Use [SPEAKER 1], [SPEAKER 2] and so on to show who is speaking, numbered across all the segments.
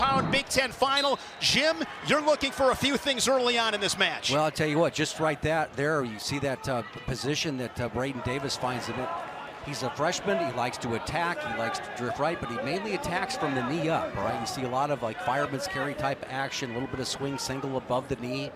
[SPEAKER 1] pound Big Ten final. Jim, you're looking for a few things early on in this match.
[SPEAKER 2] Well, I'll tell you what, just right there, you see that position that Braden Davis finds him in. He's a freshman. He likes to attack. He likes to drift right, but he mainly attacks from the knee up, all right? You see a lot of like fireman's carry type action, a little bit of swing single above the knee,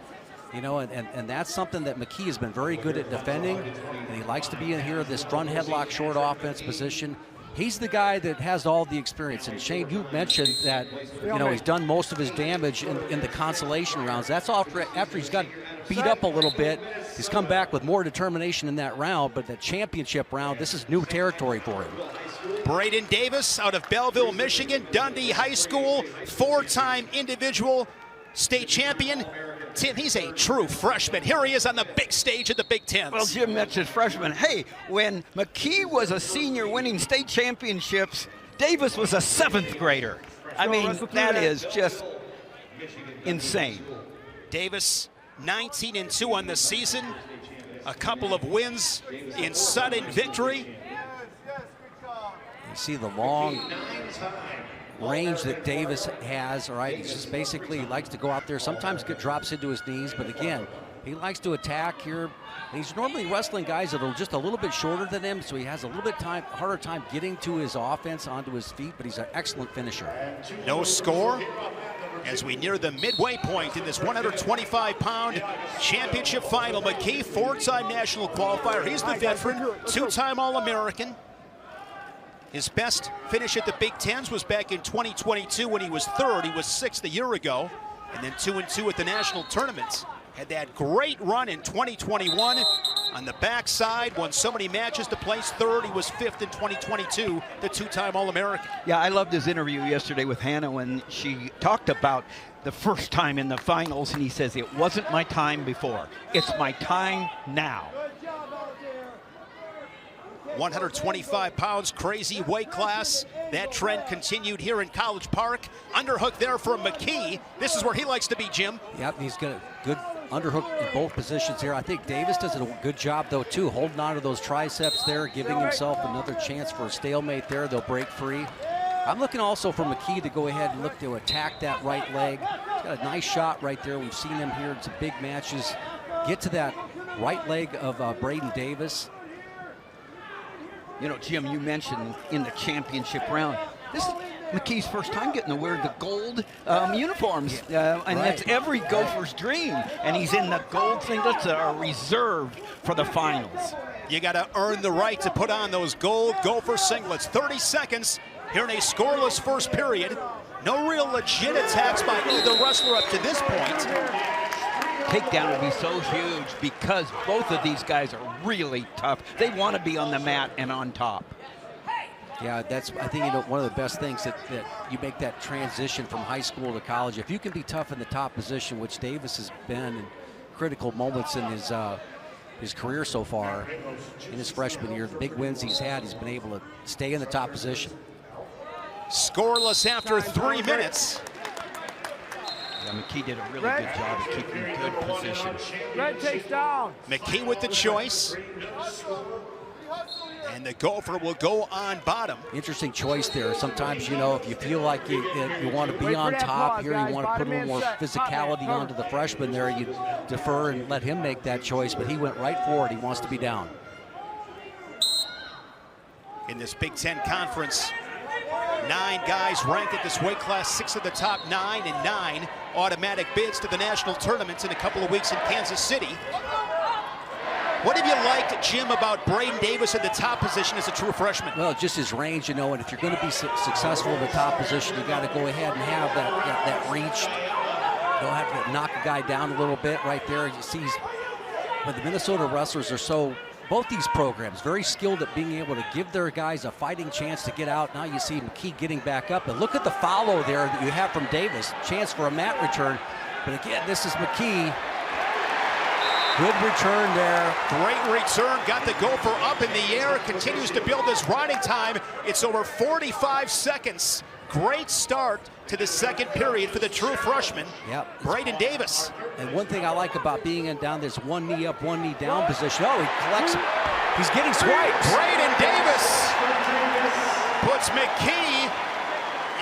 [SPEAKER 2] you know, and that's something that McKee has been very good at defending, and he likes to be in here, this front headlock short offense position. He's the guy that has all the experience. And Shane, you mentioned that, you know, he's done most of his damage in the consolation rounds. That's after he's got beat up a little bit. He's come back with more determination in that round, but the championship round, this is new territory for him.
[SPEAKER 1] Braden Davis out of Belleville, Michigan, Dundee High School, four-time individual state champion. Tim, he's a true freshman. Here he is on the big stage of the Big Ten.
[SPEAKER 3] Well, Jim mentioned freshman. Hey, when McKee was a senior winning state championships, Davis was a 7th grader. I mean, that is just insane.
[SPEAKER 1] Davis, 19-2 on the season. A couple of wins in sudden victory.
[SPEAKER 2] You see the long range that Davis has, all right? He's just basically, he likes to go out there, sometimes drops into his knees, but again, he likes to attack here. He's normally wrestling guys that are just a little bit shorter than him, so he has a little bit harder time getting to his offense, onto his feet, but he's an excellent finisher.
[SPEAKER 1] No score as we near the midway point in this 125-pound championship final. McKee, four-time national qualifier. He's the veteran, two-time All-American. His best finish at the Big Tens was back in 2022 when he was 3rd. He was 6th a year ago, and then 2-2 at the national tournaments. Had that great run in 2021 on the backside, won so many matches to place 3rd. He was 5th in 2022, the two-time All-American.
[SPEAKER 3] Yeah, I loved his interview yesterday with Hannah when she talked about the first time in the finals, and he says, it wasn't my time before. It's my time now.
[SPEAKER 1] 125 pounds, crazy weight class. That trend continued here in College Park. Underhook there for McKee. This is where he likes to be, Jim.
[SPEAKER 2] Yep, he's got a good underhook in both positions here. I think Davis does a good job, though, too, holding on to those triceps there, giving himself another chance for a stalemate there. They'll break free. I'm looking also for McKee to go ahead and look to attack that right leg. He's got a nice shot right there. We've seen him here in some big matches. Get to that right leg of Braden Davis.
[SPEAKER 3] You know, Jim, you mentioned in the championship round, this is McKee's first time getting to wear the gold uniforms. And that's every Gopher's dream. And he's in the gold singlets that are reserved for the finals.
[SPEAKER 1] You got to earn the right to put on those gold Gopher singlets. 30 seconds here in a scoreless first period. No real legit attacks by either wrestler up to this point.
[SPEAKER 3] Takedown would be so huge because both of these guys are really tough. They want to be on the mat and on top.
[SPEAKER 2] Yeah, that's, I think, you know, one of the best things that you make that transition from high school to college. If you can be tough in the top position, which Davis has been in critical moments in his career so far, in his freshman year, the big wins he's had, he's been able to stay in the top position.
[SPEAKER 1] Scoreless after 3 minutes.
[SPEAKER 3] Yeah, McKee did a really good job of keeping good position.
[SPEAKER 4] Red takes down.
[SPEAKER 1] McKee with the choice. And the Gopher will go on bottom.
[SPEAKER 2] Interesting choice there. Sometimes, you know, if you feel like you want to be on top here, you want to put a little more physicality onto the freshman there, you defer and let him make that choice, but he went right for it. He wants to be down.
[SPEAKER 1] In this Big Ten Conference, 9 guys ranked at this weight class, 6 of the top 9, and 9 automatic bids to the national tournaments in a couple of weeks in Kansas City. What have you liked, Jim, about Braden Davis in the top position as a true freshman?
[SPEAKER 2] Well, just his range, you know, and if you're going to be successful in the top position, you got to go ahead and have that reach. You don't have to knock a guy down a little bit right there. You see, but the Minnesota wrestlers are so, both these programs, very skilled at being able to give their guys a fighting chance to get out. Now you see McKee getting back up. And look at the follow there that you have from Davis. Chance for a mat return. But again, this is McKee. Good return there.
[SPEAKER 1] Great return. Got the Gopher up in the air. Continues to build his riding time. It's over 45 seconds. Great start to the second period for the true freshman, Braden Davis.
[SPEAKER 2] And one thing I like about being down this one knee up, one knee down position. Oh, he collects. He's getting swiped.
[SPEAKER 1] Braden Davis puts McKee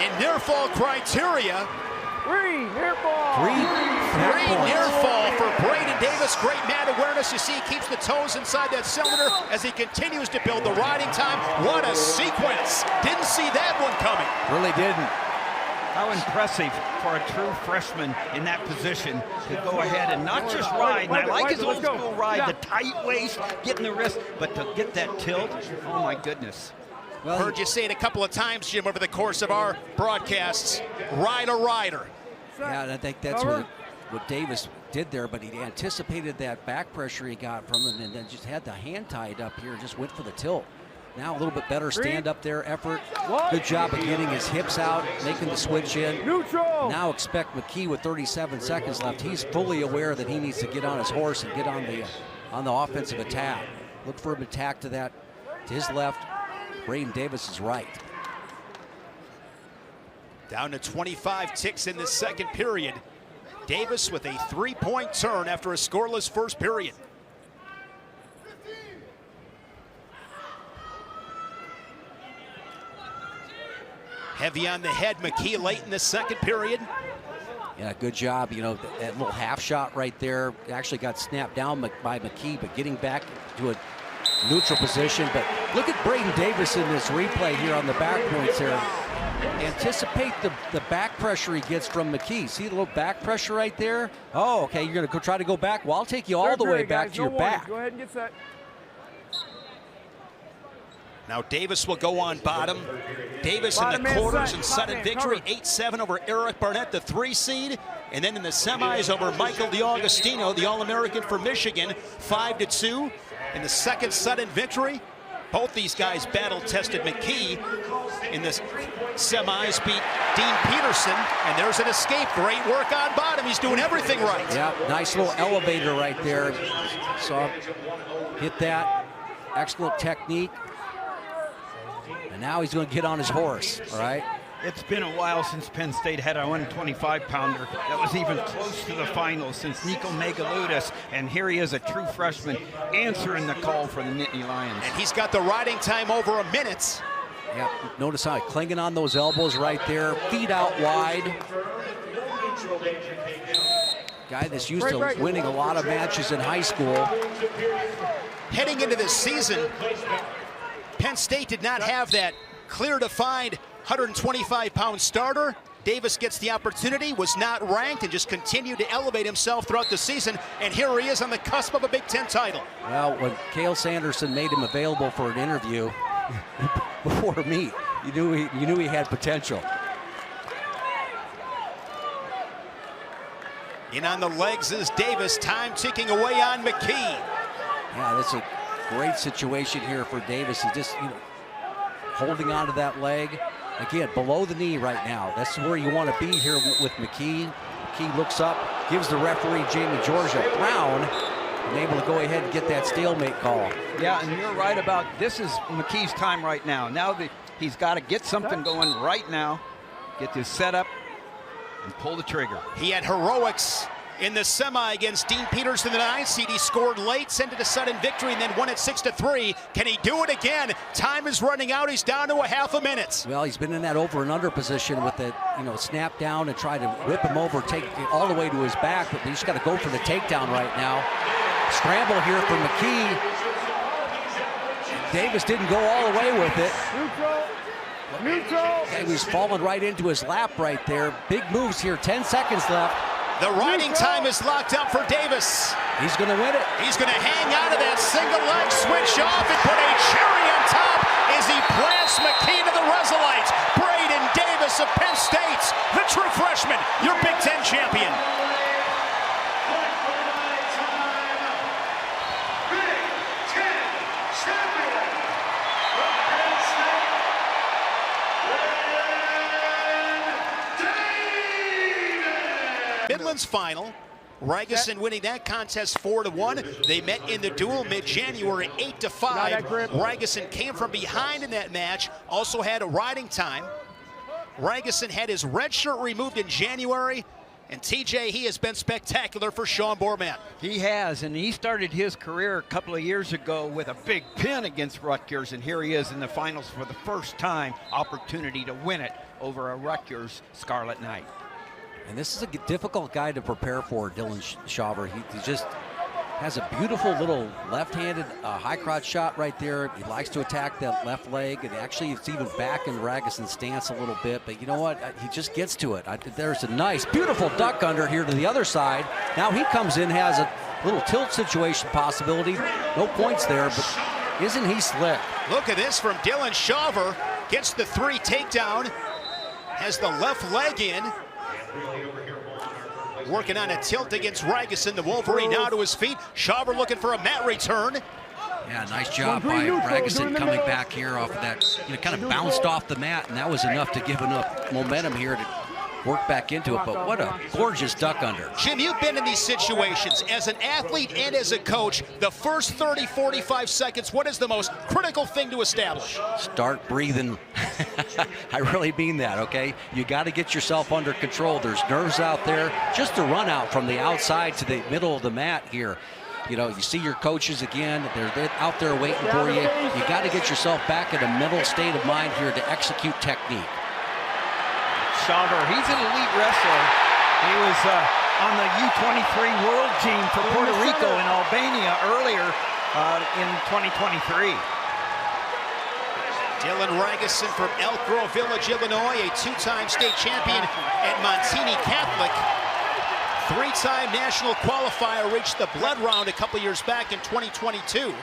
[SPEAKER 1] In near fall criteria,
[SPEAKER 4] Three near fall.
[SPEAKER 2] Three
[SPEAKER 1] near fall for Braden Davis. Great mat awareness. You see he keeps the toes inside that cylinder as he continues to build the riding time. What a sequence. Didn't see that one coming.
[SPEAKER 2] Really didn't.
[SPEAKER 3] How impressive for a true freshman in that position to go ahead and not just ride. And I like his old school ride, the tight waist, getting the wrist, but to get that tilt, oh my goodness.
[SPEAKER 1] Well, heard you say it a couple of times, Jim, over the course of our broadcasts. Ride a rider.
[SPEAKER 2] Yeah, and I think that's what Davis did there, but he anticipated that back pressure he got from him and then just had the hand tied up here and just went for the tilt. Now a little bit better stand up there effort. Good job of getting his hips out, making the switch in.
[SPEAKER 4] Neutral.
[SPEAKER 2] Now expect McKee with 37 seconds left. He's fully aware that he needs to get on his horse and get on the offensive attack. Look for him to attack to his left. Braden Davis is right.
[SPEAKER 1] Down to 25 ticks in the second period. Davis with a three-point turn after a scoreless first period. Heavy on the head, McKee late in the second period.
[SPEAKER 2] Yeah, good job. You know, that little half shot right there actually got snapped down by McKee, but getting back to a neutral position. But look at Braden Davis in this replay here on the back points here. Anticipate the back pressure he gets from McKee. See the little back pressure right there? Oh, okay, you're going to try to go back? Well, I'll take you all the way back to your back.
[SPEAKER 4] Go ahead and get set.
[SPEAKER 1] Now Davis will go on bottom. Davis in the quarters and sudden victory, 8-7 over Eric Barnett, the 3 seed. And then in the semis over Michael DiAugustino, the All-American for Michigan, 5-2. In the second sudden victory, both these guys battle-tested. McKee in the semis beat Dean Peterson, and there's an escape. Great work on bottom. He's doing everything right.
[SPEAKER 2] Yeah, nice little elevator right there. So hit that. Excellent technique. And now he's going to get on his horse, all right?
[SPEAKER 3] It's been a while since Penn State had a 125-pounder that was even close to the finals since Nico Megaludis, and here he is, a true freshman, answering the call for the Nittany Lions.
[SPEAKER 1] And he's got the riding time over a minute.
[SPEAKER 2] Yeah, notice how clinging on those elbows right there, feet out wide. Guy that's used to winning a lot of matches in high school.
[SPEAKER 1] Heading into this season, Penn State did not have that clear defined 125-pound starter. Davis gets the opportunity, was not ranked, and just continued to elevate himself throughout the season. And here he is on the cusp of a Big Ten title.
[SPEAKER 2] Well, when Cale Sanderson made him available for an interview before a meet, you knew he had potential.
[SPEAKER 1] In on the legs is Davis, time ticking away on McKee.
[SPEAKER 2] Yeah, that's a great situation here for Davis. He just, holding on to that leg. Again, below the knee right now. That's where you want to be here with McKee. McKee looks up, gives the referee, Jamie Georgia Brown, and able to go ahead and get that stalemate call.
[SPEAKER 3] Yeah, and you're right about this is McKee's time right now. Now that he's got to get something going right now, get this set up, and pull the trigger.
[SPEAKER 1] He had heroics in the semi against Dean Peterson, the 9 seed. He scored late, sent it a sudden victory, and then won it 6-3. Can he do it again? Time is running out. He's down to a half a minute.
[SPEAKER 2] Well, he's been in that over and under position with the, snap down and try to whip him over, take it all the way to his back, but he's got to go for the takedown right now. Scramble here for McKee. Davis didn't go all the way with it.
[SPEAKER 4] Neutral.
[SPEAKER 2] He was falling right into his lap right there. Big moves here, 10 seconds left.
[SPEAKER 1] The riding time is locked up for Davis.
[SPEAKER 2] He's going to win it.
[SPEAKER 1] He's going to hang out of that single leg, switch off, and put a cherry on top as he plants McKee to the Resolite. Braden Davis of Penn State, the true freshman, your Big Ten champion. Midland's final. Ragusan winning that contest 4-1. They met in the duel mid-January, 8-5. Ragusan came from behind in that match. Also had a riding time. Ragusan had his red shirt removed in January. And TJ, he has been spectacular for Sean Borman.
[SPEAKER 3] He has, and he started his career a couple of years ago with a big pin against Rutgers, and here he is in the finals for the first time, opportunity to win it over a Rutgers Scarlet Knight.
[SPEAKER 2] And this is a difficult guy to prepare for, Dylan Shawver. He just has a beautiful little left-handed high crotch shot right there. He likes to attack that left leg, and actually it's even back in Raguson's stance a little bit, but you know what? He just gets to it. There's a nice, beautiful duck under here to the other side. Now he comes in, has a little tilt situation possibility. No points there, but isn't he slick?
[SPEAKER 1] Look at this from Dylan Shawver. Gets the 3 takedown, has the left leg in. Working on a tilt against Ragusin. The Wolverine now to his feet. Shawver looking for a mat return.
[SPEAKER 2] Yeah, nice job by Ragusin coming back here off of that. Kind of bounced off the mat, and that was enough to give enough momentum here to work back into it. But what a gorgeous duck under.
[SPEAKER 1] Jim, you've been in these situations as an athlete and as a coach. The first 30, 45 seconds, what is the most critical thing to establish?
[SPEAKER 2] Start breathing. I really mean that, okay? You got to get yourself under control. There's nerves out there. Just a run out from the outside to the middle of the mat here. You know, you see your coaches again. They're out there waiting for you. You got to get yourself back in a mental state of mind here to execute technique.
[SPEAKER 3] Shawver, he's an elite wrestler. He was on the U23 world team for Puerto Rico and Albania earlier in 2023.
[SPEAKER 1] Dylan Ragusin from Elk Grove Village, Illinois, a 2-time state champion at Montini Catholic. 3-time national qualifier, reached the blood round a couple years back in 2022.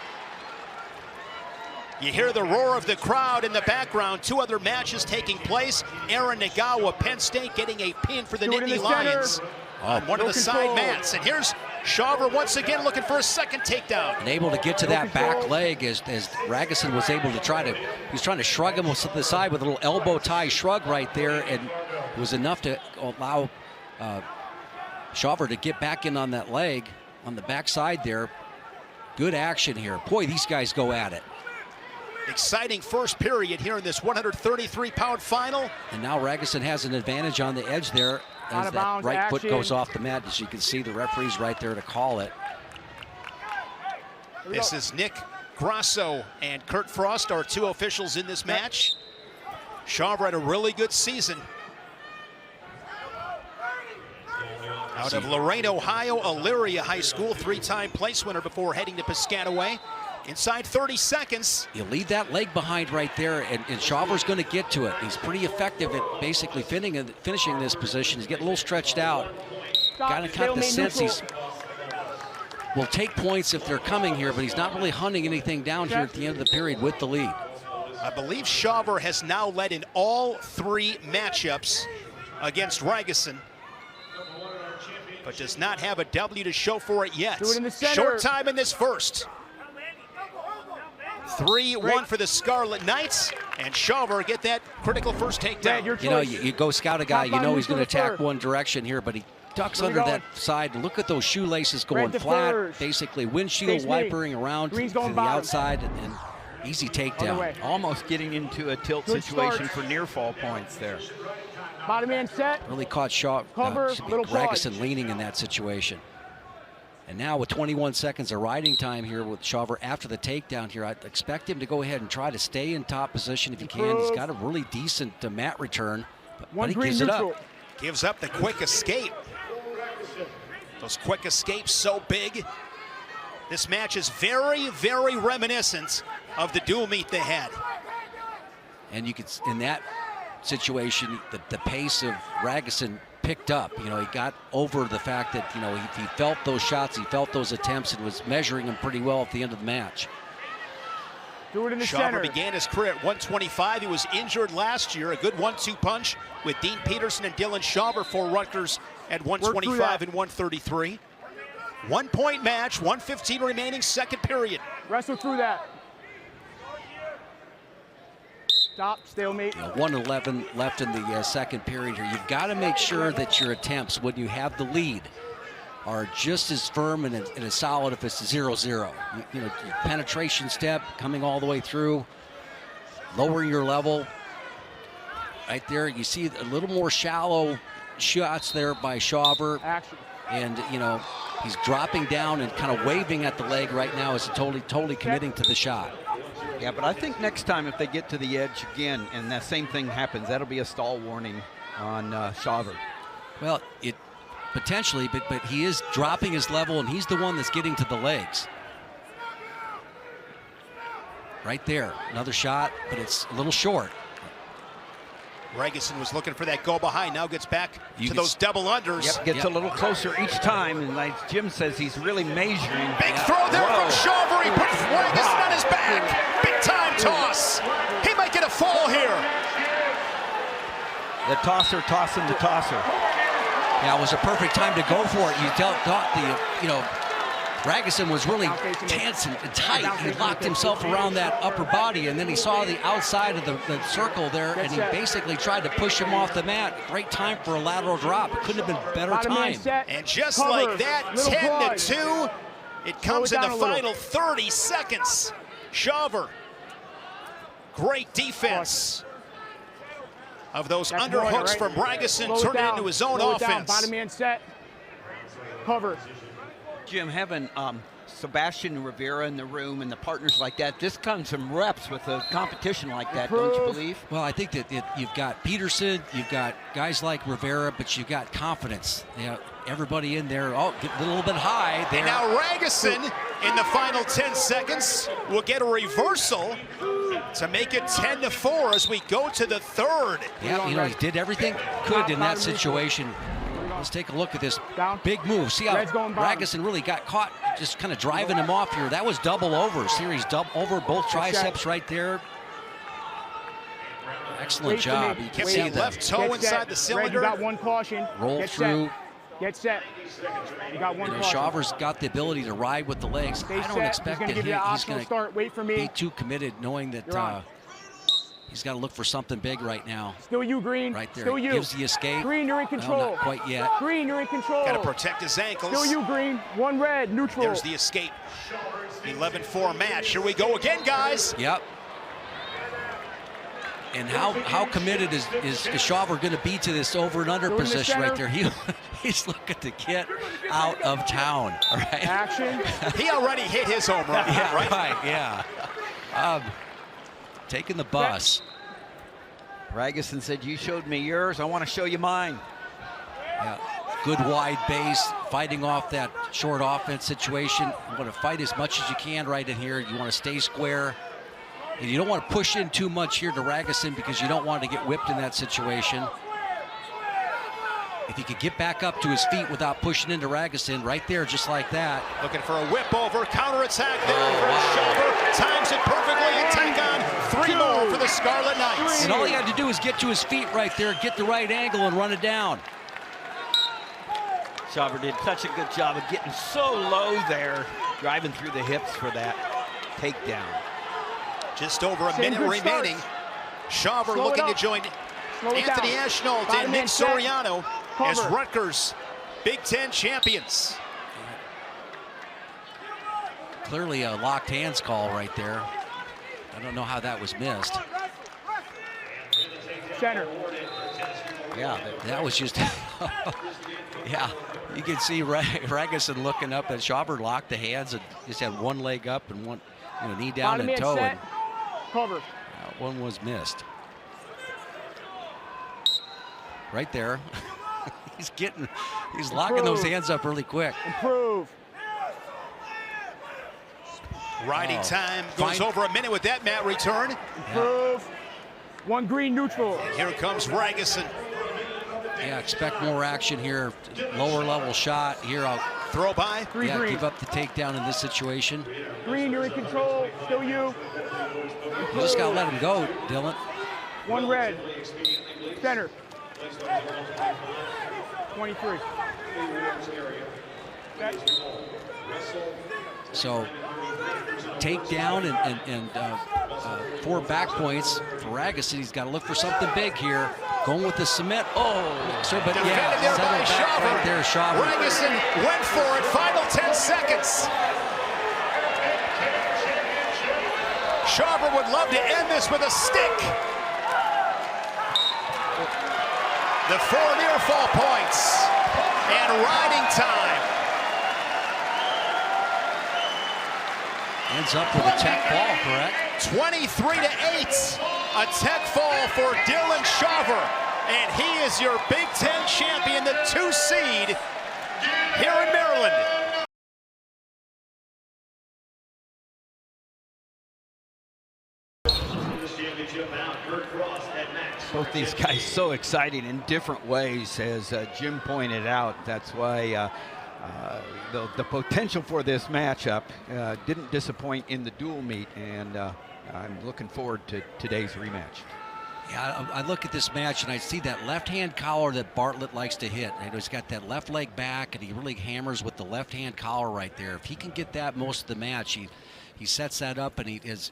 [SPEAKER 1] You hear the roar of the crowd in the background. 2 other matches taking place. Aaron Nagawa, Penn State, getting a pin for the Nittany Lions on one of the side mats. And here's Shawver once again looking for a second takedown.
[SPEAKER 2] And able to get to that back leg as Ragusin was able to he's trying to shrug him to the side with a little elbow tie shrug right there, and it was enough to allow Shawver to get back in on that leg on the backside there. Good action here. Boy, these guys go at it.
[SPEAKER 1] Exciting first period here in this 133-pound final.
[SPEAKER 2] And now Ragusin has an advantage on the edge there as that right foot goes off the mat. As you can see, the referee's right there to call it.
[SPEAKER 1] This is Nick Grasso and Kurt Frost, our 2 officials in this match. Shawver had a really good season. Out of Lorain, Ohio, Elyria High School, 3-time place winner before heading to Piscataway. Inside 30 seconds.
[SPEAKER 2] You leave that leg behind right there, and Shawver's going to get to it. He's pretty effective at basically finishing this position. He's getting a little stretched out. Got to kind of sense he's will take points if they're coming here, but he's not really hunting anything down here at the end of the period with the lead.
[SPEAKER 1] I believe Shawver has now led in all 3 matchups against Ragusin, but does not have a W to show for it yet. Short time in this first. 3-1 for the Scarlet Knights, and Shawver get that critical first takedown.
[SPEAKER 2] You know, you go scout a guy, you know he's going to attack one direction here, but he ducks under that side. Look at those shoelaces going flat, basically windshield wipering around to the outside, and easy takedown.
[SPEAKER 3] Almost getting into a tilt situation for near fall points there.
[SPEAKER 4] Bottom man set.
[SPEAKER 2] Really caught Ragusin leaning in that situation. And now with 21 seconds of riding time here with Shawver after the takedown here, I'd expect him to go ahead and try to stay in top position if he can. He's got a really decent mat return, but he gives it up.
[SPEAKER 1] Gives up the quick escape. Those quick escapes so big. This match is very, very reminiscent of the dual meet they had.
[SPEAKER 2] And you could, in that situation, the pace of Ragusin picked up. You know, he got over the fact that, you know, he felt those shots, he felt those attempts, and was measuring them pretty well at the end of the match.
[SPEAKER 4] Do it in the
[SPEAKER 1] Shawver
[SPEAKER 4] center.
[SPEAKER 1] began his career at 125. He was injured last year. A good 1-2 punch with Dean Peterson and Dylan Shawver for Rutgers at 125 and 133. 1-point match, 1:15 remaining, second period.
[SPEAKER 4] Wrestle through that. Stop, stalemate.
[SPEAKER 2] You know, 1:11 left in the second period here. You've got to make sure that your attempts, when you have the lead, are just as firm and as solid if it's 0-0. You know, your penetration step coming all the way through, lowering your level. Right there, you see a little more shallow shots there by Shawver.
[SPEAKER 4] Action.
[SPEAKER 2] And, you know, he's dropping down and kind of waving at the leg right now as totally committing to the shot.
[SPEAKER 3] Yeah, but I think next time if they get to the edge again and that same thing happens, that'll be a stall warning on Shawver.
[SPEAKER 2] Well, it potentially, but he is dropping his level, and he's the one that's getting to the legs. Right there, another shot, but it's a little short.
[SPEAKER 1] Ragusin was looking for that go behind, now gets back to those double unders.
[SPEAKER 3] Yep, gets a little closer each time, and like Jim says, he's really measuring.
[SPEAKER 1] Big throw there from Shawver. He puts Ragusin on his back. Big time toss. He might get a fall here.
[SPEAKER 3] The tosser tossing the tosser.
[SPEAKER 2] Yeah, it was a perfect time to go for it. You thought Ragusin was really tense and tight. He locked himself around that upper body, and then he saw the outside of the circle there, and he basically tried to push him off the mat. Great time for a lateral drop. It couldn't have been better time.
[SPEAKER 1] And just like that, 10-2, it comes in the final 30 seconds. Shawver, great defense of those underhooks from Ragusin, turned it into his own offense.
[SPEAKER 4] Bottom man set. Cover.
[SPEAKER 3] Jim, having Sebastian Rivera in the room and the partners like that, this comes from reps with a competition like that, don't you believe?
[SPEAKER 2] Well, I think that you've got Peterson, you've got guys like Rivera, but you've got confidence. You know, everybody in there, get a little bit high there.
[SPEAKER 1] And now Ragusin, in the final 10 seconds, will get a reversal to make it 10-4 as we go to the third.
[SPEAKER 2] Yeah, you know, he did everything could in that situation. Let's take a look at this big move. See how Ragusin really got caught just kind of driving him off here. That was double overs. Here he's double over both triceps right there. Excellent job. You can see the
[SPEAKER 1] left toe inside the cylinder.
[SPEAKER 4] You got one caution.
[SPEAKER 2] Roll through.
[SPEAKER 4] Get set. You got one caution.
[SPEAKER 2] Shawver's got the ability to ride with the legs. I don't expect that he's going to be too committed, knowing that he's got to look for something big right now.
[SPEAKER 4] Still you, Green.
[SPEAKER 2] Right there.
[SPEAKER 4] Still you.
[SPEAKER 2] Gives the escape.
[SPEAKER 4] Green, you're in control.
[SPEAKER 2] Well, not quite yet.
[SPEAKER 4] Green, you're in control.
[SPEAKER 1] Got to protect his ankles.
[SPEAKER 4] Still you, Green. One red, neutral.
[SPEAKER 1] There's the escape. 11-4 match. Here we go again, guys.
[SPEAKER 2] Yep. And how committed is Shawver going to be to this over and under position right there? He's looking to get out of town. Right.
[SPEAKER 4] Action.
[SPEAKER 1] He already hit his home run.
[SPEAKER 2] Yeah,
[SPEAKER 1] right.
[SPEAKER 2] Yeah. Taking the bus.
[SPEAKER 3] Ragusin said, "You showed me yours. I want to show you mine."
[SPEAKER 2] Yeah. Good wide base, fighting off that short offense situation. You want to fight as much as you can right in here. You want to stay square. And you don't want to push in too much here to Ragusin because you don't want to get whipped in that situation. If he could get back up to his feet without pushing into Ragusin, right there, just like that.
[SPEAKER 1] Looking for a whip over, counterattack there for Shawver. Times it perfectly and take on 3 more for the Scarlet Knights.
[SPEAKER 2] And all he had to do was get to his feet right there, get the right angle, and run it down.
[SPEAKER 3] Shawver did such a good job of getting so low there, driving through the hips for that takedown.
[SPEAKER 1] Just over a minute remaining. Shawver looking to join Anthony Ashnault and Nick Soriano as Rutgers Big Ten champions.
[SPEAKER 2] Clearly a locked hands call right there. I don't know how that was missed.
[SPEAKER 4] Center.
[SPEAKER 2] Yeah, that was just, yeah. You can see Ragusin looking up, and Shawver locked the hands and just had one leg up and one knee down and toe. And
[SPEAKER 4] cover.
[SPEAKER 2] That one was missed. Right there. he's locking those hands up really quick.
[SPEAKER 4] Improve.
[SPEAKER 1] Riding time goes over a minute with that mat return.
[SPEAKER 4] Improve. One green neutral.
[SPEAKER 1] And here comes Ragusin.
[SPEAKER 2] Yeah, expect more action here. Lower level shot here. I'll
[SPEAKER 1] throw by.
[SPEAKER 2] Yeah, give up the takedown in this situation.
[SPEAKER 4] Green, you're in control. Still you.
[SPEAKER 2] You just gotta let him go, Dylan.
[SPEAKER 4] One red. Center. 23.
[SPEAKER 2] So takedown and 4 back points for Ragusin. He's got to look for something big here. Going with the cement. Oh, so but yeah,
[SPEAKER 1] there by Shawver.
[SPEAKER 2] Right there, Shawver.
[SPEAKER 1] Ragusin went for it. Final 10 seconds. Shawver would love to end this with a stick. The 4 near fall points and riding time.
[SPEAKER 2] Ends up with a tech ball, correct?
[SPEAKER 1] 23-8. A tech fall for Dylan Shaver. And he is your Big Ten champion, the 2 seed here in Maryland.
[SPEAKER 3] Both these guys so exciting in different ways, as Jim pointed out. That's why the potential for this matchup didn't disappoint in the dual meet, and I'm looking forward to today's rematch.
[SPEAKER 2] Yeah, I look at this match and I see that left-hand collar that Bartlett likes to hit. And he's got that left leg back, and he really hammers with the left-hand collar right there. If he can get that most of the match, he sets that up, and his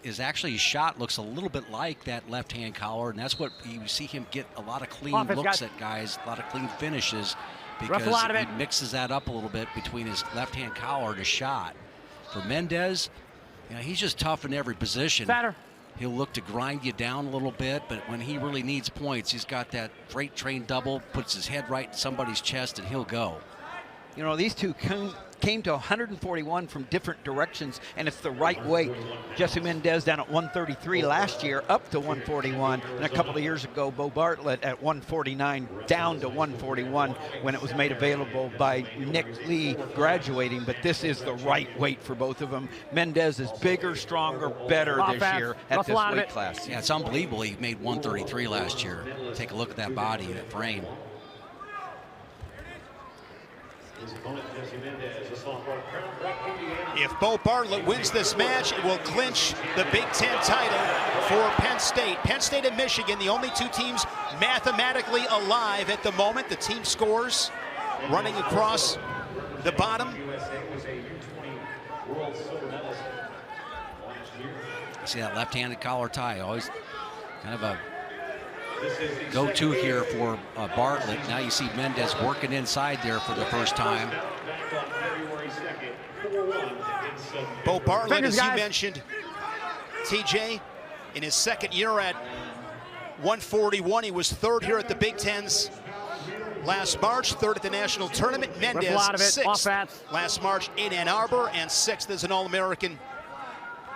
[SPEAKER 2] shot looks a little bit like that left-hand collar, and that's what you see him get a lot of clean looks at guys, a lot of clean finishes, because he mixes that up a little bit between his left-hand collar and his shot. For Mendez, you know, he's just tough in every position. He'll look to grind you down a little bit, but when he really needs points, he's got that freight train double, puts his head right in somebody's chest, and he'll go.
[SPEAKER 3] You know, these two came to 141 from different directions, and it's the right weight. Jesse Mendez down at 133 last year, up to 141, and a couple of years ago, Bo Bartlett at 149, down to 141 when it was made available by Nick Lee graduating, but this is the right weight for both of them. Mendez is bigger, stronger, better this year at this weight class.
[SPEAKER 2] Yeah, it's unbelievable he made 133 last year. Take a look at that body, that frame.
[SPEAKER 1] If Bo Bartlett wins this match, it will clinch the Big Ten title for Penn State. Penn State and Michigan, the only 2 teams mathematically alive at the moment. The team scores running across the bottom.
[SPEAKER 2] You see that left-handed collar tie, always kind of a go-to here for Bartlett. Now you see Mendez working inside there for the first time.
[SPEAKER 1] Bo Bartlett, as you mentioned, TJ, in his second year at 141, he was 3rd here at the Big Tens last March, 3rd at the national tournament. Mendez 6th last March in Ann Arbor, and 6th as an All-American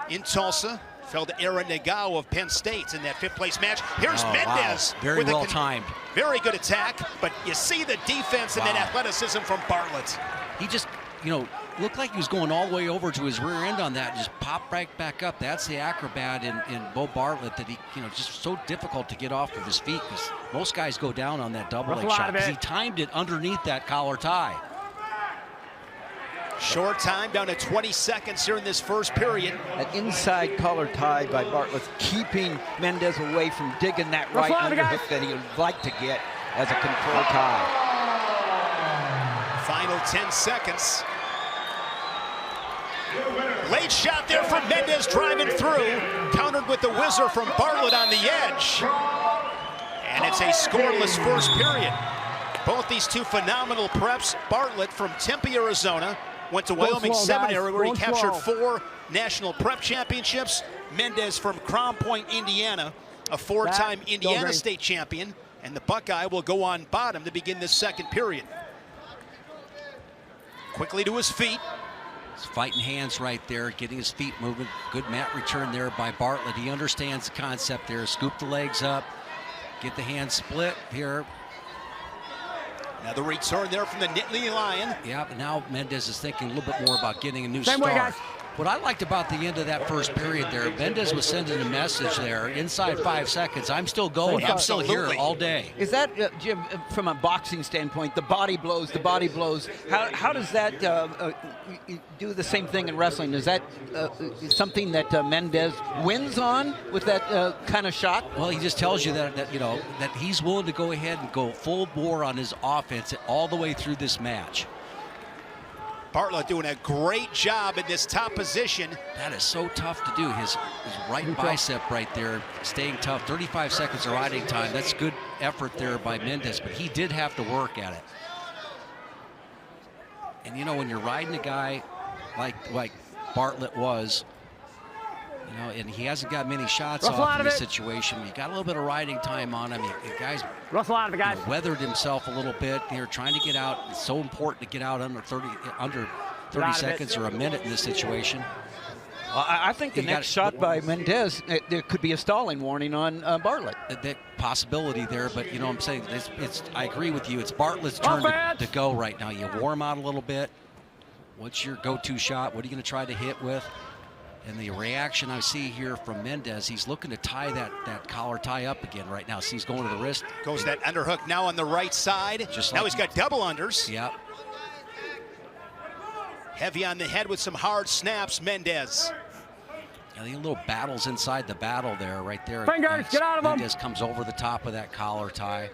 [SPEAKER 1] in Tulsa. Fell to Aaron Nagao of Penn State in that 5th place match. Here's Mendez.
[SPEAKER 2] Wow. Very well timed.
[SPEAKER 1] Very good attack, but you see the defense and then athleticism from Bartlett.
[SPEAKER 2] He just, you know, looked like he was going all the way over to his rear end on that and just popped right back up. That's the acrobat in Bo Bartlett, that he, you know, just so difficult to get off of his feet, because most guys go down on that double leg shot, because he timed it underneath that collar tie.
[SPEAKER 1] Short time, down to 20 seconds here in this first period.
[SPEAKER 3] An inside collar tie by Bartlett, keeping Mendez away from digging that right underhook that he would like to get as a control tie.
[SPEAKER 1] Final 10 seconds. Late shot there from Mendez driving through. Countered with the whizzer from Bartlett on the edge. And it's a scoreless first period. Both these 2 phenomenal preps. Bartlett from Tempe, Arizona. Went to Wyoming Seminary, where he captured 4 national prep championships. Mendez from Crown Point, Indiana, a 4-time Indiana State champion. And the Buckeye will go on bottom to begin this second period. Quickly to his feet.
[SPEAKER 2] He's fighting hands right there, getting his feet moving. Good mat return there by Bartlett. He understands the concept there. Scoop the legs up, get the hands split here.
[SPEAKER 1] Another return there from the Nittany Lion.
[SPEAKER 2] Yeah, but now Mendez is thinking a little bit more about getting a new start. What I liked about the end of that first period there, Mendez was sending a message there, inside 5 seconds, I'm still going, I'm still here all day.
[SPEAKER 3] Is that, Jim, from a boxing standpoint, the body blows, how does that do the same thing in wrestling? Is that something that Mendez wins on with that kind of shot?
[SPEAKER 2] Well, he just tells you that you know, that he's willing to go ahead and go full bore on his offense all the way through this match.
[SPEAKER 1] Bartlett doing a great job in this top position.
[SPEAKER 2] That is so tough to do. His right bicep right there, staying tough. 35 seconds of riding time. That's good effort there by Mendez, but he did have to work at it. And you know, when you're riding a guy like Bartlett was, you know, and he hasn't got many shots off in this situation. You got a little bit of riding time on him. The guy's weathered himself a little bit here, trying to get out. It's so important to get out under 30 seconds or a minute in this situation.
[SPEAKER 3] Well, I think the next shot by Mendez, there could be a stalling warning on Bartlett.
[SPEAKER 2] That possibility there, but you know what I'm saying, I agree with you. It's Bartlett's turn to go right now. You warm out a little bit. What's your go-to shot? What are you going to try to hit with? And the reaction I see here from Mendez, he's looking to tie that collar tie up again right now. See, he's going to the wrist.
[SPEAKER 1] Goes that underhook now on the right side.
[SPEAKER 2] Just
[SPEAKER 1] now
[SPEAKER 2] like
[SPEAKER 1] he's got double unders.
[SPEAKER 2] Yep.
[SPEAKER 1] Heavy on the head with some hard snaps, Mendez.
[SPEAKER 2] Yeah, the little battles inside the battle there, right there.
[SPEAKER 4] Fingers, get out of them.
[SPEAKER 2] Mendez comes over the top of that collar tie.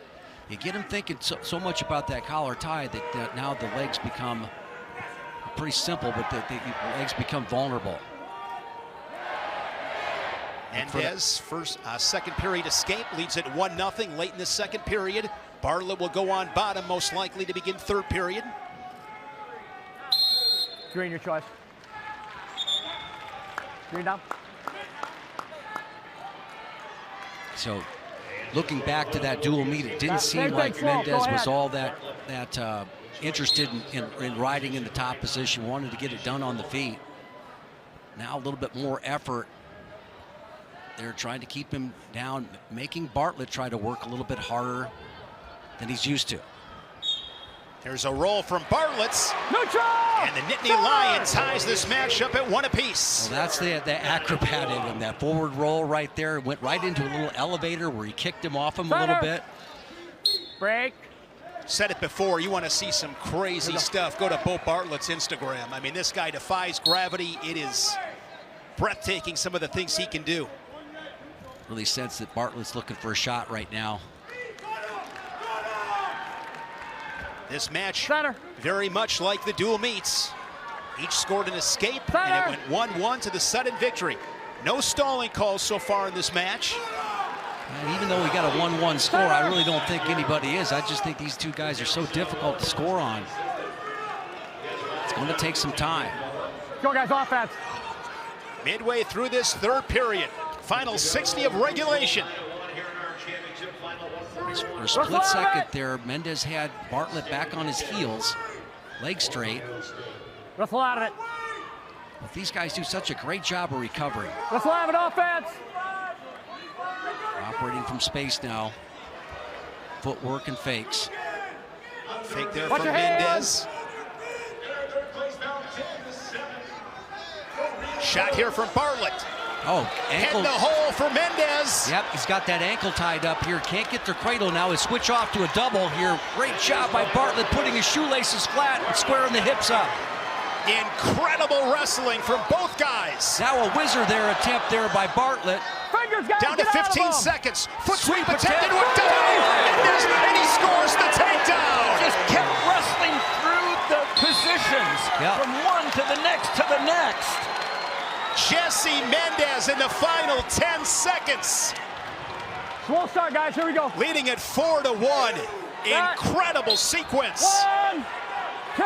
[SPEAKER 2] You get him thinking so much about that collar tie that now the legs become pretty simple, but the legs become vulnerable.
[SPEAKER 1] Mendez, second period escape, leads at 1-0 late in the second period. Bartlett will go on bottom, most likely to begin third period.
[SPEAKER 4] Green, your choice. Green down.
[SPEAKER 2] So, looking back to that dual meet, it didn't seem like Mendez was all that interested in riding in the top position, wanted to get it done on the feet. Now a little bit more effort. They're trying to keep him down, making Bartlett try to work a little bit harder than he's used to.
[SPEAKER 1] There's a roll from Bartlett.
[SPEAKER 4] Neutral!
[SPEAKER 1] And the Nittany Lions ties this matchup at 1 apiece.
[SPEAKER 2] Well, that's the acrobat in him. That forward roll right there went right into a little elevator where he kicked him off him a little bit.
[SPEAKER 4] Break.
[SPEAKER 1] Said it before, you want to see some crazy stuff, go to Bo Bartlett's Instagram. I mean, this guy defies gravity. It is breathtaking, some of the things he can do.
[SPEAKER 2] Really sense that Bartlett's looking for a shot right now.
[SPEAKER 1] This match, very much like the dual meets. Each scored an escape, and it went 1-1 to the sudden victory. No stalling calls so far in this match.
[SPEAKER 2] And even though we got a 1-1 score, I really don't think anybody is. I just think these two guys are so difficult to score on. It's going to take some time.
[SPEAKER 4] Go, guys, offense.
[SPEAKER 1] Midway through this third period, final 60 of regulation.
[SPEAKER 2] For a split second there, Mendez had Bartlett back on his heels, leg straight.
[SPEAKER 4] Russell out of it.
[SPEAKER 2] But these guys do such a great job of recovering.
[SPEAKER 4] Russell out of it, offense.
[SPEAKER 2] Operating from space now. Footwork and fakes.
[SPEAKER 1] Fake there from Mendez. Shot here from Bartlett.
[SPEAKER 2] Oh, ankle.
[SPEAKER 1] Head the hole for Mendez.
[SPEAKER 2] Yep, he's got that ankle tied up here. Can't get their cradle now. His switch off to a double here. Great job by Bartlett putting his shoelaces flat and squaring the hips up.
[SPEAKER 1] Incredible wrestling from both guys.
[SPEAKER 2] Now a whizzer there attempt there by Bartlett.
[SPEAKER 1] Down to 15 seconds. Foot sweep attempted with Mendez, and he scores the takedown.
[SPEAKER 3] Just kept wrestling through the positions from one to the next to the next.
[SPEAKER 1] Jesse Mendez in the final 10 seconds.
[SPEAKER 4] Slow start, guys. Here we go.
[SPEAKER 1] Leading at 4-1. Incredible sequence.
[SPEAKER 4] 1, 2.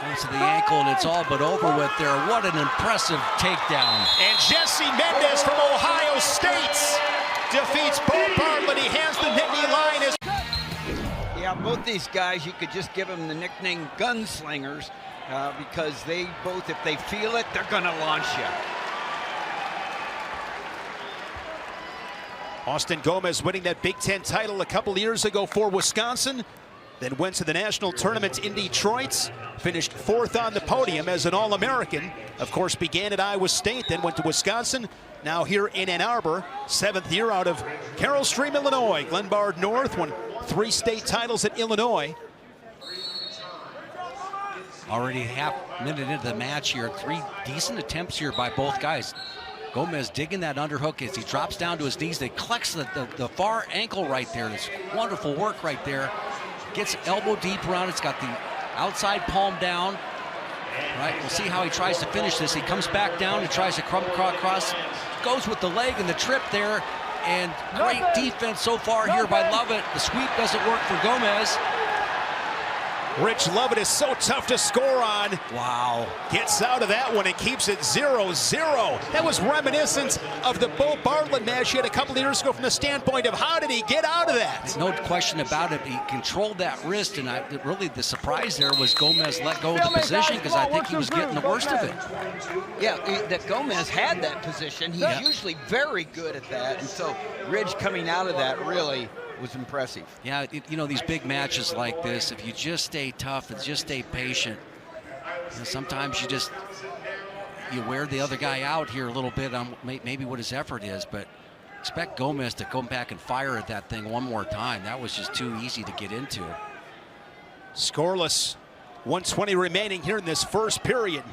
[SPEAKER 2] Goes to the ankle, and it's all but over with there. What an impressive takedown.
[SPEAKER 1] And Jesse Mendez from Ohio State defeats Bo Bartlett. He hands the Nittany Lions.
[SPEAKER 3] Yeah, both these guys, you could just give them the nickname gunslingers. Because they both, if they feel it, they're going to launch you.
[SPEAKER 1] Austin Gomez winning that Big Ten title a couple years ago for Wisconsin, then went to the national tournament in Detroit, finished 4th on the podium as an All-American. Of course, began at Iowa State, then went to Wisconsin, now here in Ann Arbor, 7th year out of Carroll Stream, Illinois. Glenbard North won 3 state titles at Illinois.
[SPEAKER 2] Already half minute into the match here. 3 decent attempts here by both guys. Gomez digging that underhook as he drops down to his knees. They collects the far ankle right there. It's wonderful work right there. Gets elbow deep around. It's got the outside palm down. Right, we'll see how he tries to finish this. He comes back down and tries to cross. Goes with the leg and the trip there. And great defense so far here by Lovett. The sweep doesn't work for Gomez.
[SPEAKER 1] Rich Lovett is so tough to score on.
[SPEAKER 2] Wow.
[SPEAKER 1] Gets out of that one and keeps it 0-0. That was reminiscent of the Bo Bartlett match he had a couple of years ago from the standpoint of how did he get out of that?
[SPEAKER 2] No question about it. He controlled that wrist, and really the surprise there was Gomez let go of the position because I think he was getting the worst of it.
[SPEAKER 3] Yeah, that Gomez had that position. He's usually very good at that, and so Ridge coming out of that really was impressive.
[SPEAKER 2] Yeah, you know, these big matches like this, if you just stay tough and just stay patient, you know, sometimes you wear the other guy out here a little bit on maybe what his effort is, but expect Gomez to come back and fire at that thing one more time. That was just too easy to get into.
[SPEAKER 1] Scoreless, 1:20 remaining here in this first period.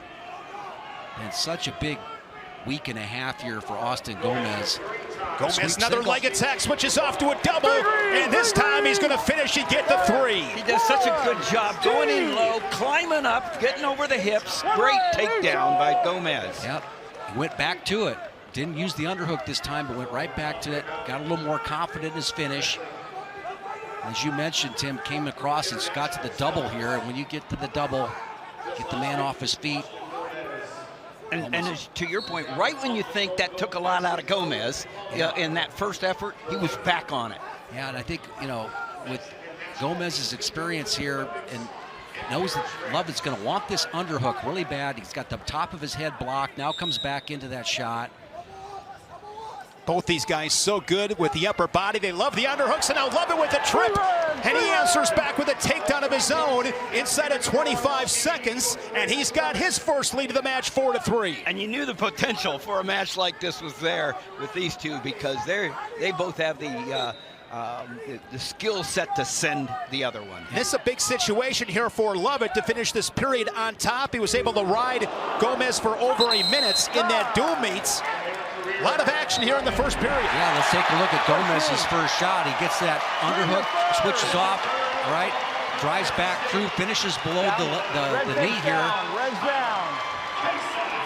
[SPEAKER 2] And such a big week and a half here for Austin Gomez.
[SPEAKER 1] Gomez, another leg attack, switches off to a double, and this time he's going to finish and get the three.
[SPEAKER 3] He does such a good job going in low, climbing up, getting over the hips. Great takedown by Gomez.
[SPEAKER 2] Yep, he went back to it. Didn't use the underhook this time, but went right back to it. Got a little more confident in his finish. As you mentioned, Tim, came across and got to the double here, and when you get to the double, get the man off his feet.
[SPEAKER 3] And as to your point, right when you think that took a lot out of Gomez in that first effort, he was back on it.
[SPEAKER 2] Yeah, and I think, you know, with Gomez's experience here and knows that Lovett's going to want this underhook really bad. He's got the top of his head blocked, now comes back into that shot.
[SPEAKER 1] Both these guys so good with the upper body. They love the underhooks, and now Lovett with a trip. And he answers back with a takedown of his own inside of 25 seconds. And he's got his first lead of the match, 4-3.
[SPEAKER 3] And you knew the potential for a match like this was there with these two because they both have the skill set to send the other one.
[SPEAKER 1] This is a big situation here for Lovett to finish this period on top. He was able to ride Gomez for over a minute in that dual meets. A lot of action here in the first period.
[SPEAKER 2] Yeah, let's take a look at Gomez's first shot. He gets that underhook, switches off, right, drives back through, finishes below the knee here.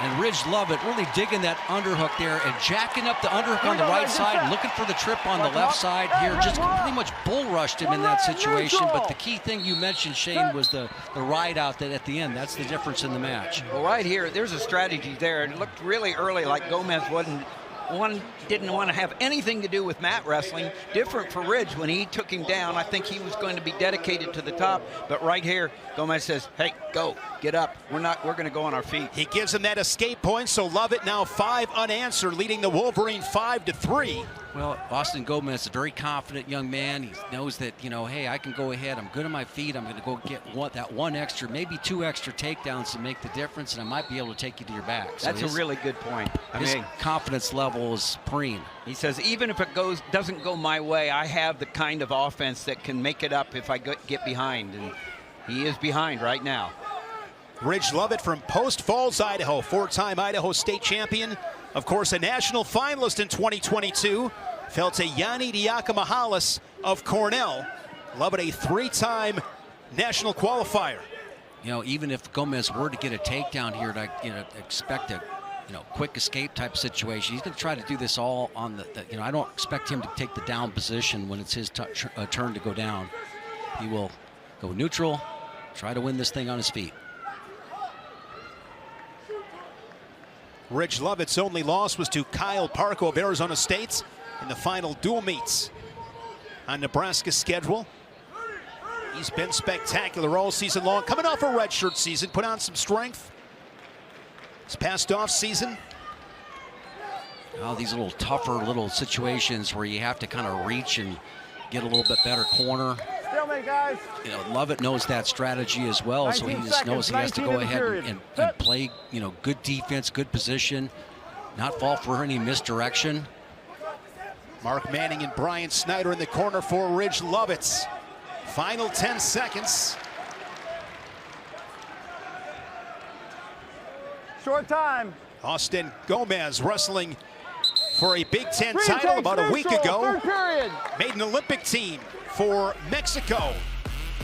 [SPEAKER 2] And Ridge Lovett really digging that underhook there and jacking up the underhook on the right side, looking for the trip on the left side here. Just pretty much bull rushed him in that situation. But the key thing you mentioned, Shane, was the ride out that at the end. That's the difference in the match.
[SPEAKER 3] Well, right here, there's a strategy there. It looked really early like Gomez didn't want to have anything to do with mat wrestling. Different for Ridge when he took him down. I think he was going to be dedicated to the top. But right here, Gomez says, hey, go, get up. We're going to go on our feet.
[SPEAKER 1] He gives him that escape point, so Lovett now 5 unanswered, leading the Wolverine 5-3.
[SPEAKER 2] Well, Austin Gomez is a very confident young man. He knows that, you know, hey, I can go ahead. I'm good on my feet. I'm going to go get that one extra, maybe 2 extra takedowns to make the difference, and I might be able to take you to your back. So
[SPEAKER 3] that's a really good point.
[SPEAKER 2] His confidence level is supreme.
[SPEAKER 3] He says, even if it doesn't go my way, I have the kind of offense that can make it up if I get behind, and he is behind right now.
[SPEAKER 1] Ridge Lovett from Post Falls, Idaho, 4-time Idaho State champion. Of course, a national finalist in 2022. Fell to Yanni Diakomahalis of Cornell. Lovett, a 3-time national qualifier.
[SPEAKER 2] You know, even if Gomez were to get a takedown here, to expect a quick escape type situation, he's going to try to do this all on the I don't expect him to take the down position when it's his turn to go down. He will go neutral, try to win this thing on his feet.
[SPEAKER 1] Ridge Lovett's only loss was to Kyle Parko of Arizona State in the final dual meets on Nebraska's schedule. He's been spectacular all season long, coming off a redshirt season, put on some strength. His past off season.
[SPEAKER 2] Oh, these little tougher little situations where you have to kind of reach and get a little bit better corner.
[SPEAKER 4] Stalemate, guys.
[SPEAKER 2] You know, Lovett knows that strategy as well, so he just knows he has to go ahead and play, good defense, good position, not fall for any misdirection.
[SPEAKER 1] Mark Manning and Brian Snyder in the corner for Ridge Lovett. Final 10 seconds.
[SPEAKER 4] Short time.
[SPEAKER 1] Austin Gomez wrestling for a Big Ten title about a week ago. Made an Olympic team for Mexico.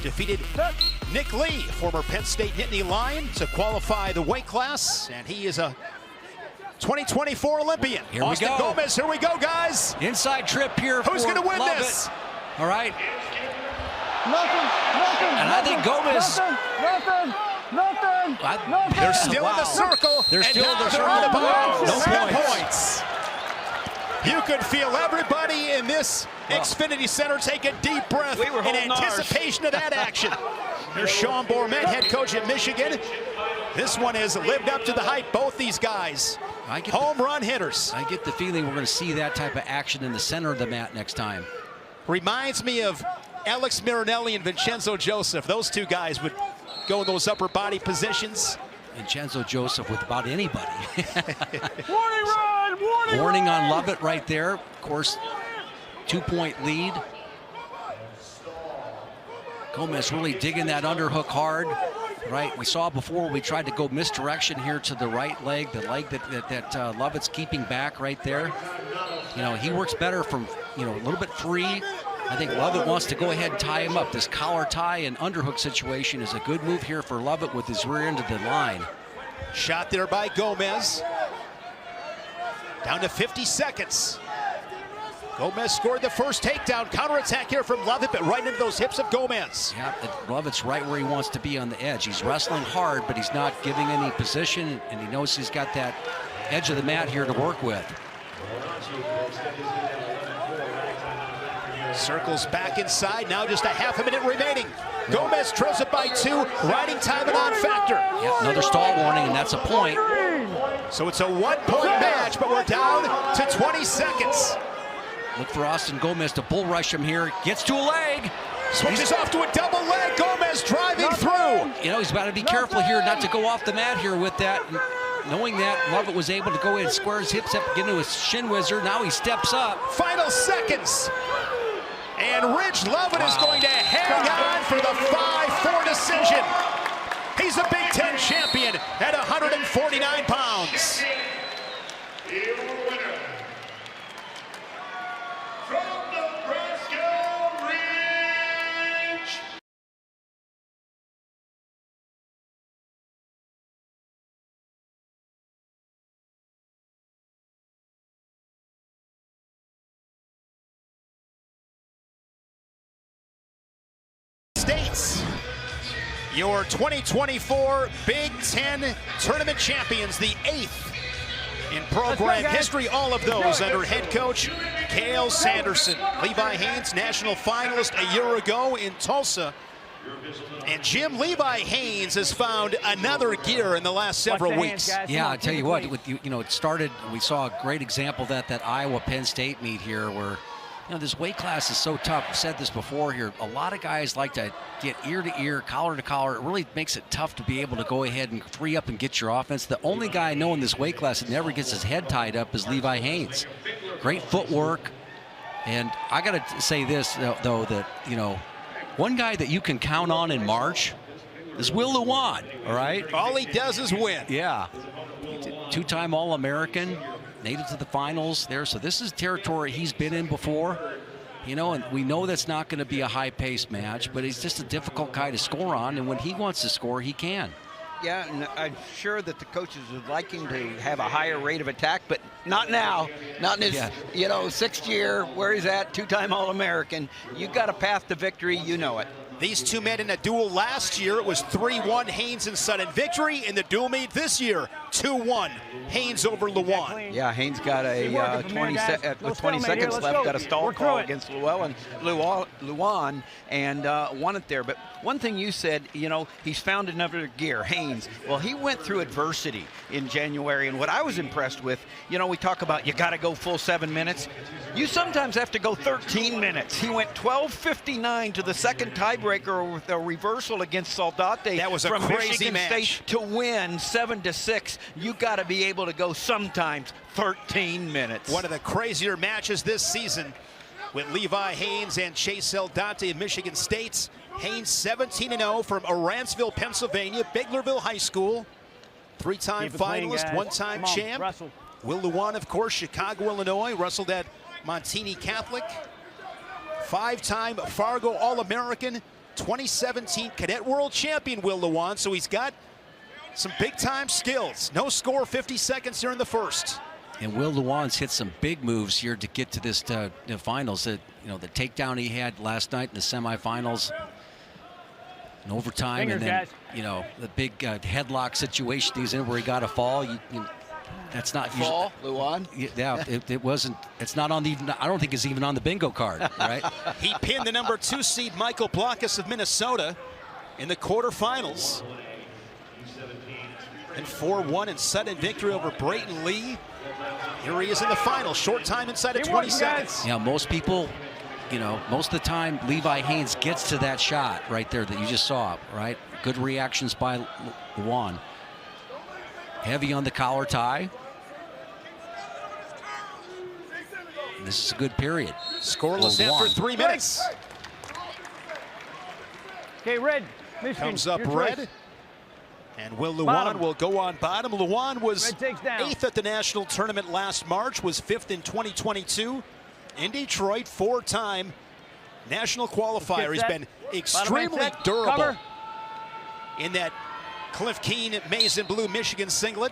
[SPEAKER 1] Defeated Nick Lee, former Penn State Nittany Lion, to qualify the weight class, and he is a 2024 Olympian.
[SPEAKER 2] Here
[SPEAKER 1] Austin
[SPEAKER 2] we go.
[SPEAKER 1] Gomez, here we go, guys.
[SPEAKER 2] Inside trip here.
[SPEAKER 1] Who's going to win
[SPEAKER 2] Lovett.
[SPEAKER 1] this?
[SPEAKER 2] All right. And I think Gomez.
[SPEAKER 1] They're still in the circle.
[SPEAKER 2] They're still in the
[SPEAKER 1] they're
[SPEAKER 2] circle.
[SPEAKER 1] out of bounds.
[SPEAKER 2] No
[SPEAKER 1] points. You could feel everybody in this Xfinity Center take a deep breath in anticipation of that action. Here's Sean Bourmet, head coach at Michigan. This one has lived up to the hype, both these guys. Home run hitters.
[SPEAKER 2] I get the feeling we're going to see that type of action in the center of the mat next time.
[SPEAKER 1] Reminds me of Alex Marinelli and Vincenzo Joseph. Those two guys would go in those upper body positions.
[SPEAKER 2] Vincenzo Joseph with about anybody.
[SPEAKER 4] Warning
[SPEAKER 2] Warning on Lovett right there. Of course, 2-point lead. Gomez really digging that underhook hard. Right, we saw before we tried to go misdirection here to the right leg, the leg that Lovett's keeping back right there. You know, he works better from, you know, a little bit free. I think Lovett wants to go ahead and tie him up. This collar tie and underhook situation is a good move here for Lovett with his rear end of the line.
[SPEAKER 1] Shot there by Gomez. Down to 50 seconds. Gomez scored the first takedown. Counterattack here from Lovett, but right into those hips of Gomez.
[SPEAKER 2] Yeah, Lovett's right where he wants to be on the edge. He's wrestling hard, but he's not giving any position, and he knows he's got that edge of the mat here to work with.
[SPEAKER 1] Circles back inside, now just a half a minute remaining. Gomez trails it by 2, riding time and on factor.
[SPEAKER 2] Yeah, another stall warning, and that's a point.
[SPEAKER 1] So it's a 1-point match, but we're down to 20 seconds.
[SPEAKER 2] Look for Austin Gomez to bull rush him here. Gets to a leg.
[SPEAKER 1] Switches off to a double leg. Gomez driving through.
[SPEAKER 2] You know, he's got to be careful here not to go off the mat here with that. Knowing that, Lovett was able to go in and square his hips up, get into his shin whizzer. Now he steps up.
[SPEAKER 1] Final seconds. And Ridge Lovett is going to hang on for the 5-4 decision. He's a Big Ten champion at 149 pounds. States, your 2024 Big Ten Tournament champions, the 8th in program history, all of those under head coach Cale Sanderson. Levi Haynes, national finalist a year ago in Tulsa. And Jim, Levi Haynes has found another gear in the last several weeks.
[SPEAKER 2] Yeah, I tell you what, you know, it started, we saw a great example of that Iowa-Penn State meet here where, you know, this weight class is so tough. I've said this before here. A lot of guys like to get ear to ear, collar to collar. It really makes it tough to be able to go ahead and free up and get your offense. The only guy I know in this weight class that never gets his head tied up is Levi Haynes. Great footwork. And I got to say this, though, that, you know, one guy that you can count on in March is Will Luan, all right?
[SPEAKER 1] All he does is win.
[SPEAKER 2] Yeah. Two-time All-American. Native to the finals there, so this is territory he's been in before, you know, and we know that's not going to be a high-paced match, but he's just a difficult guy to score on, and when he wants to score, he can.
[SPEAKER 3] Yeah, and I'm sure that the coaches would like him to have a higher rate of attack, but not now. Not in his, you know, 6th year, where he's at, 2-time All-American. You got a path to victory, you know it.
[SPEAKER 1] These two met in a duel last year. It was 3-1 Haynes and Sutton victory. In the duel meet this year, 2-1 Haynes over Luan.
[SPEAKER 3] Yeah, Haynes got a with 20 seconds left, got a stall call against Luan, and won it there. But one thing you said, you know, he's found another gear, Haynes. Well, he went through adversity in January, and what I was impressed with, you know, we talk about you got to go full 7 minutes. You sometimes have to go 13 minutes. He went 12:59 to the second tiebreaker with a reversal against Saldate.
[SPEAKER 1] That was a
[SPEAKER 3] from
[SPEAKER 1] crazy
[SPEAKER 3] Michigan
[SPEAKER 1] match.
[SPEAKER 3] State to win 7-6. You got to be able to go sometimes 13 minutes.
[SPEAKER 1] One of the crazier matches this season with Levi Haynes and Chase Saldate of Michigan State. Haynes 17-0 from Aransville, Pennsylvania, Biglerville High School. 3-time finalist, 1-time champ.
[SPEAKER 4] Russell.
[SPEAKER 1] Will Luan, of course, Chicago, Illinois, wrestled at Montini Catholic. 5-time Fargo All-American, 2017 Cadet World Champion Will Luan, so he's got some big-time skills. No score, 50 seconds here in the first.
[SPEAKER 2] And Will Luan's hit some big moves here to get to this finals. You know, the takedown he had last night in the semifinals, In overtime,
[SPEAKER 4] Fingers,
[SPEAKER 2] and then
[SPEAKER 4] guys.
[SPEAKER 2] you know the big headlock situation he's in where he got a fall. That's not
[SPEAKER 3] Fall, Luan?
[SPEAKER 2] Yeah, it wasn't. It's not on the. I don't think it's even on the bingo card, right?
[SPEAKER 1] He pinned the number 2 seed Michael Blockus of Minnesota in the quarterfinals. And 4-1 in sudden victory over Brayton Lee. Here he is in the final. Short time inside of 20 seconds.
[SPEAKER 2] Yeah, most people, you know, most of the time Levi Haines gets to that shot right there that you just saw, right? Good reactions by Luan. Heavy on the collar tie. And this is a good period.
[SPEAKER 1] Scoreless after 3 minutes.
[SPEAKER 4] Okay, Red. Michigan,
[SPEAKER 1] Comes up
[SPEAKER 4] your
[SPEAKER 1] Red.
[SPEAKER 4] choice.
[SPEAKER 1] And Will Luan
[SPEAKER 4] Bottom.
[SPEAKER 1] will go on bottom. Luan was
[SPEAKER 4] Red takes down.
[SPEAKER 1] 8th at the national tournament last March, was 5th in 2022. In Detroit, 4-time national qualifier. He's
[SPEAKER 4] set.
[SPEAKER 1] been
[SPEAKER 4] Bottom
[SPEAKER 1] extremely
[SPEAKER 4] right set.
[SPEAKER 1] durable
[SPEAKER 4] Cover.
[SPEAKER 1] in that Cliff Keen maize and blue Michigan singlet.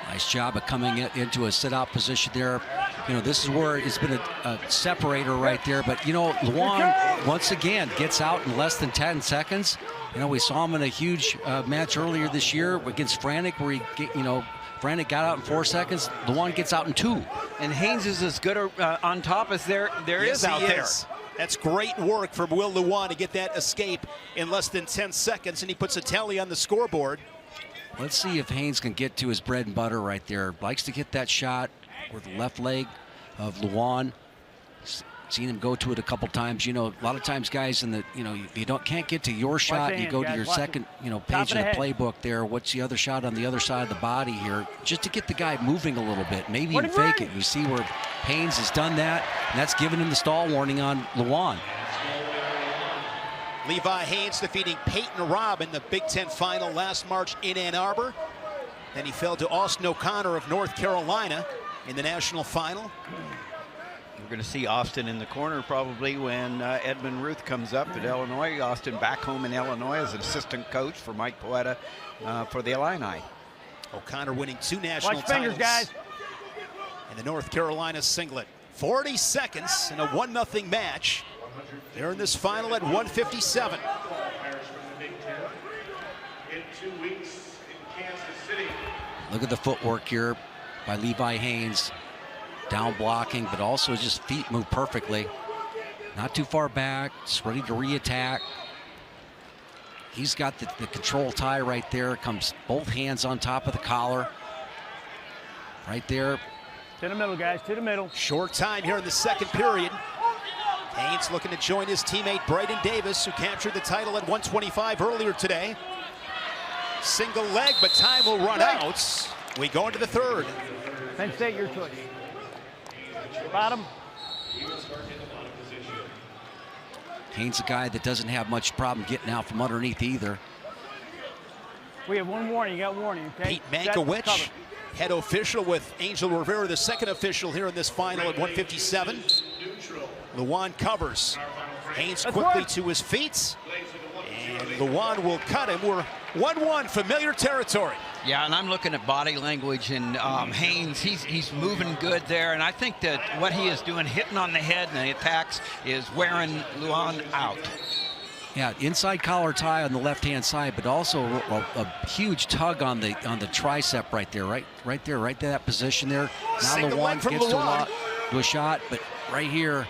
[SPEAKER 2] Nice job of coming into a sit-out position there. You know, this is where it's been a separator right there. But, you know, Luan, once again, gets out in less than 10 seconds. You know, we saw him in a huge match earlier this year against Franek where Franek got out in 4 seconds. Luan gets out in 2.
[SPEAKER 3] And Haynes is as good on top as there is out there.
[SPEAKER 1] That's great work from Will Luan to get that escape in less than 10 seconds, and he puts a tally on the scoreboard.
[SPEAKER 2] Let's see if Haynes can get to his bread and butter right there. Likes to get that shot with the left leg of Luan. Seen him go to it a couple times. You know, a lot of times guys you can't get to your shot. You go to your second, page of the playbook there. What's the other shot on the other side of the body here? Just to get the guy moving a little bit. Maybe even fake it. You see where Haynes has done that, and that's given him the stall warning on Luan.
[SPEAKER 1] Levi Haines defeating Peyton Robb in the Big Ten final last March in Ann Arbor. Then he fell to Austin O'Connor of North Carolina in the national final.
[SPEAKER 3] We're going to see Austin in the corner probably when Edmund Ruth comes up at Illinois. Austin back home in Illinois as an assistant coach for Mike Poeta for the Illini.
[SPEAKER 1] O'Connor winning 2 national
[SPEAKER 4] Watch fingers,
[SPEAKER 1] titles
[SPEAKER 4] guys.
[SPEAKER 1] in the North Carolina singlet. 40 seconds in a 1-0 match. They're in this final at 1:57.
[SPEAKER 2] Look at the footwork here by Levi Haines. Down blocking, but also just feet move perfectly. Not too far back, just ready to re-attack. He's got the control tie right there. Comes both hands on top of the collar. Right there.
[SPEAKER 4] To the middle, guys, to the middle.
[SPEAKER 1] Short time here in the second period. Haynes looking to join his teammate Brayden Davis, who captured the title at 125 earlier today. Single leg, but time will run out. We go into the third.
[SPEAKER 4] Penn State, your choice. Bottom.
[SPEAKER 2] Haynes a guy that doesn't have much problem getting out from underneath either.
[SPEAKER 4] We have one warning. You got warning, okay?
[SPEAKER 1] Pete Mankiewicz, head official with Angel Rivera, the second official here in this final at 157. Luan covers. Haynes quickly to his feet. And Luan will cut him. We're 1-1, familiar territory.
[SPEAKER 3] Yeah, and I'm looking at body language, and Haynes, he's moving good there, and I think that what he is doing, hitting on the head and the attacks, is wearing Luan out.
[SPEAKER 2] Yeah, inside collar tie on the left-hand side, but also a huge tug on the tricep right there, right there, right to that position there. Now Luan gets to a shot, but right here,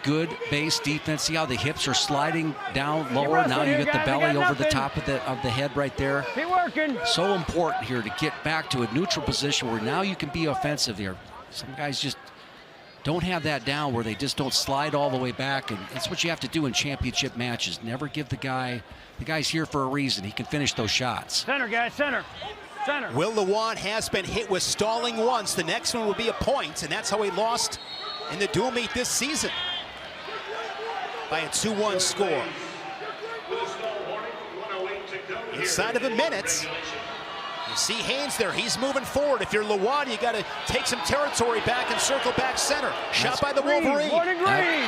[SPEAKER 2] good base defense. See how the hips are sliding down lower. Now you get the belly over the top of the head right there.
[SPEAKER 4] Keep working.
[SPEAKER 2] So important here to get back to a neutral position where now you can be offensive here. Some guys just don't have that down where they just don't slide all the way back, and that's what you have to do in championship matches. Never give the guy's here for a reason. He can finish those shots.
[SPEAKER 4] Center, guys, center. Center.
[SPEAKER 1] Will Luan has been hit with stalling once. The next one will be a point, and that's how he lost in the dual meet this season, by a 2-1 score. Inside of a minute, you see Haynes there. He's moving forward. If you're Luan, you got to take some territory back and circle back center. Shot by the Wolverine.
[SPEAKER 4] Warning green.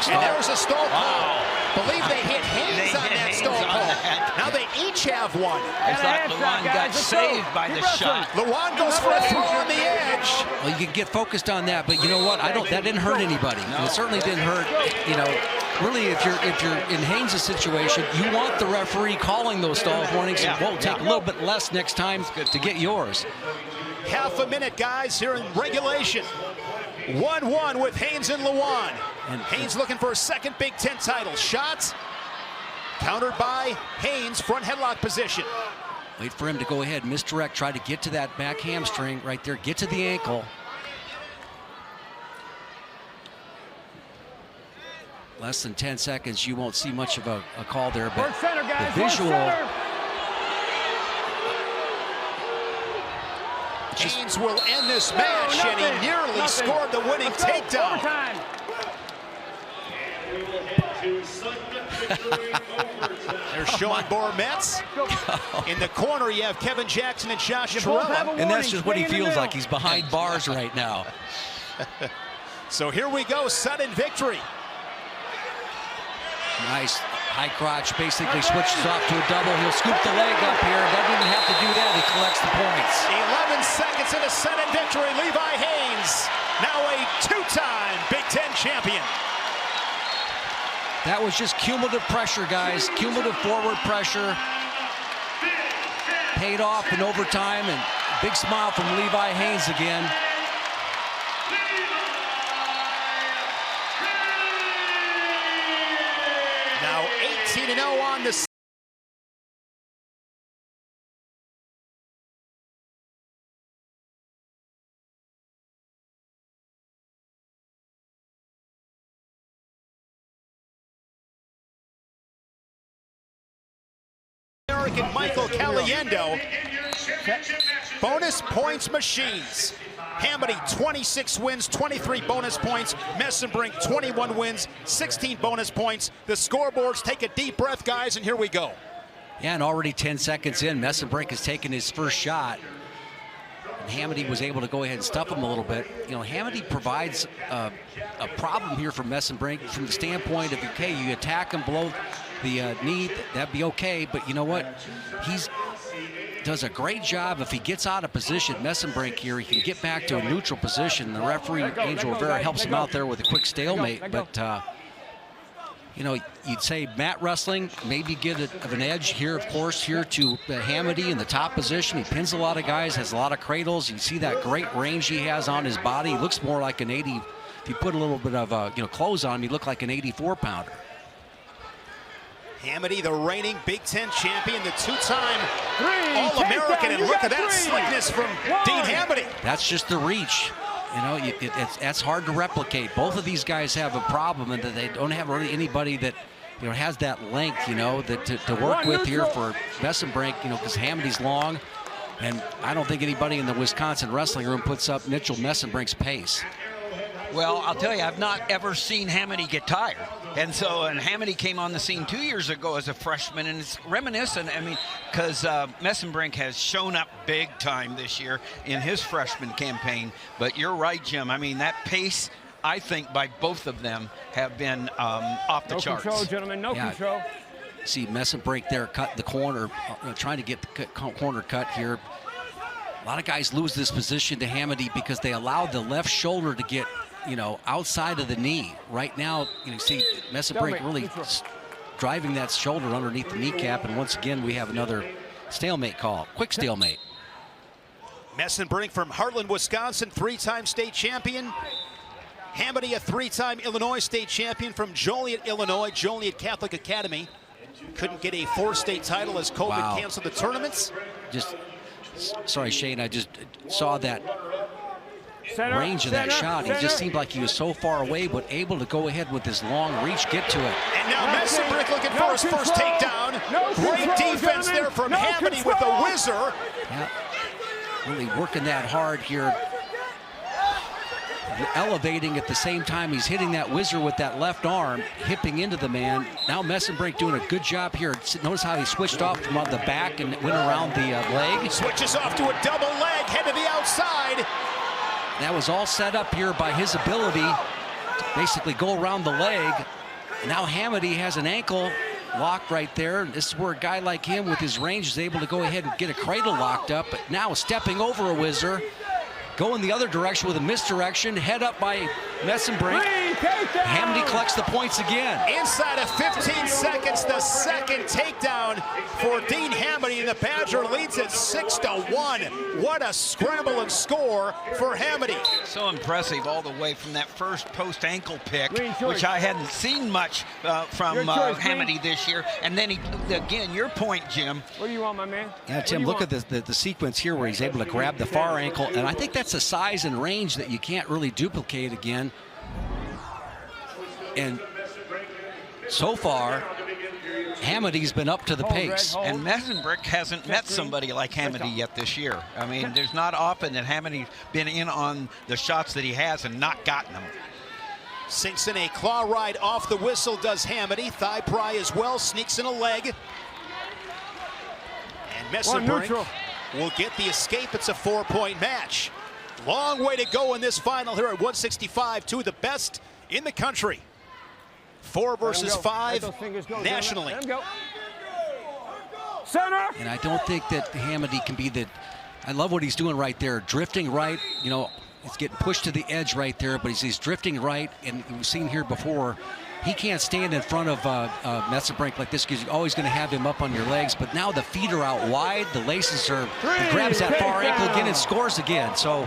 [SPEAKER 1] And there's a stall call. Believe they hit Haynes on that stall call. Now they each have one.
[SPEAKER 3] I thought Luan got saved by the shot.
[SPEAKER 1] Luan goes for a throw on the edge.
[SPEAKER 2] Well, you can get focused on that, but you know what? That didn't hurt anybody. No. It certainly didn't hurt, really, if you're in Haynes' situation, you want the referee calling those stall warnings. And won't take a little bit less next time to get yours.
[SPEAKER 1] Half a minute, guys, here in regulation. 1-1 with Haynes and Lewan. And Haynes looking for a second Big Ten title. Shots countered by Haynes, front headlock position.
[SPEAKER 2] Wait for him to go ahead, misdirect, try to get to that back hamstring right there, get to the ankle. Less than 10 seconds, you won't see much of a call there, but
[SPEAKER 4] center, guys,
[SPEAKER 2] the visual.
[SPEAKER 1] Haynes will end this match, and he nearly scored the winning takedown. There's Sean Bormetz. In the corner, you have Kevin Jackson and Josh Torella.
[SPEAKER 2] And that's just what he feels like. He's behind bars right now.
[SPEAKER 1] So here we go, sudden victory.
[SPEAKER 2] Nice high crotch, basically switches off to a double. He'll scoop the leg up here. Doesn't even have to do that. He collects the points.
[SPEAKER 1] 11 seconds in a sudden victory. Levi Haynes, now a two-time Big Ten champion.
[SPEAKER 2] That was just cumulative pressure, guys. Cumulative forward pressure. Paid off in overtime, and big smile from Levi Haynes again.
[SPEAKER 1] Now 18-0 on the American Michael Caliendo. Bonus points machines. Hamady, 26 wins, 23 bonus points. Messenbrink, 21 wins, 16 bonus points. The scoreboards, take a deep breath, guys, and here we go.
[SPEAKER 2] Yeah, and already 10 seconds in, Messenbrink has taken his first shot. And Hamady was able to go ahead and stuff him a little bit. You know, Hamady provides a problem here for Messenbrink from the standpoint of, okay, you attack him below the knee, that'd be okay, but you know what? He's does a great job. If he gets out of position, Messenbrink here, he can get back to a neutral position. The referee, Angel Rivera, helps him out there with a quick stalemate. But, you know, you'd say mat wrestling, maybe get of an edge here, of course, here to Hamady in the top position. He pins a lot of guys, has a lot of cradles. You see that great range he has on his body. He looks more like an 80. If you put a little bit of, clothes on him, he look like an 84-pounder.
[SPEAKER 1] Hamady, the reigning Big Ten champion, the two-time All-American, and look at that slickness from Dean Hamady.
[SPEAKER 2] That's just the reach. You know, that's hard to replicate. Both of these guys have a problem in that they don't have really anybody that, you know, has that length, you know, that to work with here for Messenbrink, you know, because Hamady's long, and I don't think anybody in the Wisconsin wrestling room puts up Mitchell Messenbrink's pace.
[SPEAKER 3] Well, I'll tell you, I've not ever seen Hamady get tired. And Hamady came on the scene 2 years ago as a freshman, and it's reminiscent, I mean, because Messenbrink has shown up big time this year in his freshman campaign. But you're right, Jim. I mean, that pace, I think, by both of them have been off the charts.
[SPEAKER 4] No control, gentlemen, no control.
[SPEAKER 2] See Messenbrink there cut the corner, trying to get the corner cut here. A lot of guys lose this position to Hamady because they allowed the left shoulder to get, you know, outside of the knee. Right now, you see Messenbrink really driving that shoulder underneath the kneecap, and once again we have another stalemate call, quick stalemate.
[SPEAKER 1] Messenbrink from Heartland, Wisconsin, three-time state champion. Hamady, a three-time Illinois state champion from Joliet, Illinois, Joliet Catholic Academy. Couldn't get a fourth state title as COVID canceled the tournaments.
[SPEAKER 2] Sorry, Shane, I just saw that range of that shot. He just seemed like he was so far away, but able to go ahead with his long reach, get to it.
[SPEAKER 1] And now Messenbrink looking for his first takedown. Great defense there from Hamady with the whizzer.
[SPEAKER 2] Yeah, really working that hard here. Elevating at the same time he's hitting that whizzer with that left arm, hipping into the man. Now Messenbrink doing a good job here. Notice how he switched off from on the back and went around the leg.
[SPEAKER 1] Switches off to a double leg, head to the outside.
[SPEAKER 2] That was all set up here by his ability to basically go around the leg. Now Hamady has an ankle lock right there. This is where a guy like him with his range is able to go ahead and get a cradle locked up. But now stepping over a whizzer, going the other direction with a misdirection, head up by Messenbrink. Hamady collects the points again.
[SPEAKER 1] Inside of 15 seconds, the second takedown for Dean Hamady, and the Badger leads it 6-1. What a scramble and score for Hamady.
[SPEAKER 3] So impressive all the way from that first post-ankle pick, which I hadn't seen much from Hamady this year. And then, again, your point, Jim.
[SPEAKER 4] What do you want, my man?
[SPEAKER 2] Yeah, Tim, look at the sequence here where he's able to grab the far ankle, and I think that's a size and range that you can't really duplicate again. And so far, Hamady's been up to the pace.
[SPEAKER 3] And Messenbrick hasn't met somebody like Hamady yet this year. I mean, there's not often that Hamady's been in on the shots that he has and not gotten them.
[SPEAKER 1] Sinks in a claw ride off the whistle, does Hamady. Thigh pry as well, sneaks in a leg. And Messenbrick will get the escape. It's a 4-point match. Long way to go in this final here at 165, two of the best in the country. 4 versus 5 nationally.
[SPEAKER 4] Center.
[SPEAKER 2] And I don't think that Hamady can be the, I love what he's doing right there. Drifting right, you know, he's getting pushed to the edge right there, but he's drifting right, and we've seen here before, he can't stand in front of Messenbrick like this because you're always going to have him up on your legs, but now the feet are out wide, the laces are, he grabs that far ankle again and scores again. So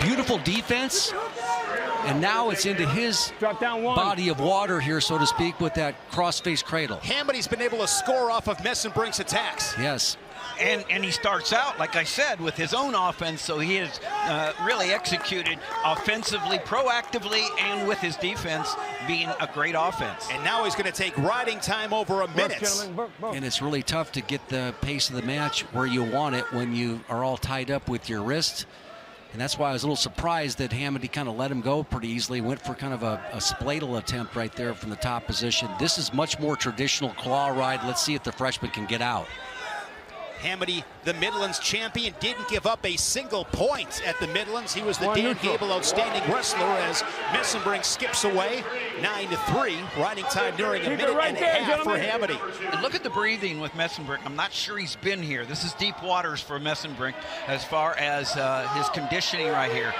[SPEAKER 2] beautiful defense. And now it's into his body of water here, so to speak, with that cross-face cradle.
[SPEAKER 1] Hamady's been able to score off of Messenbrick's attacks.
[SPEAKER 2] Yes.
[SPEAKER 3] And he starts out, like I said, with his own offense, so he has really executed offensively, proactively, and with his defense being a great offense.
[SPEAKER 1] And now he's going to take riding time over a minute.
[SPEAKER 2] And it's really tough to get the pace of the match where you want it when you are all tied up with your wrist. And that's why I was a little surprised that Hamady kind of let him go pretty easily. Went for kind of a spladle attempt right there from the top position. This is much more traditional claw ride. Let's see if the freshman can get out.
[SPEAKER 1] Hamady, the Midlands champion, didn't give up a single point at the Midlands. He was the Dan Gable Outstanding Wrestler as Messenbrick skips away 9-3. Riding time nearing a minute and a half for Hamady.
[SPEAKER 3] And look at the breathing with Messenbrick. I'm not sure he's been here. This is deep waters for Messenbrick as far as his conditioning right here,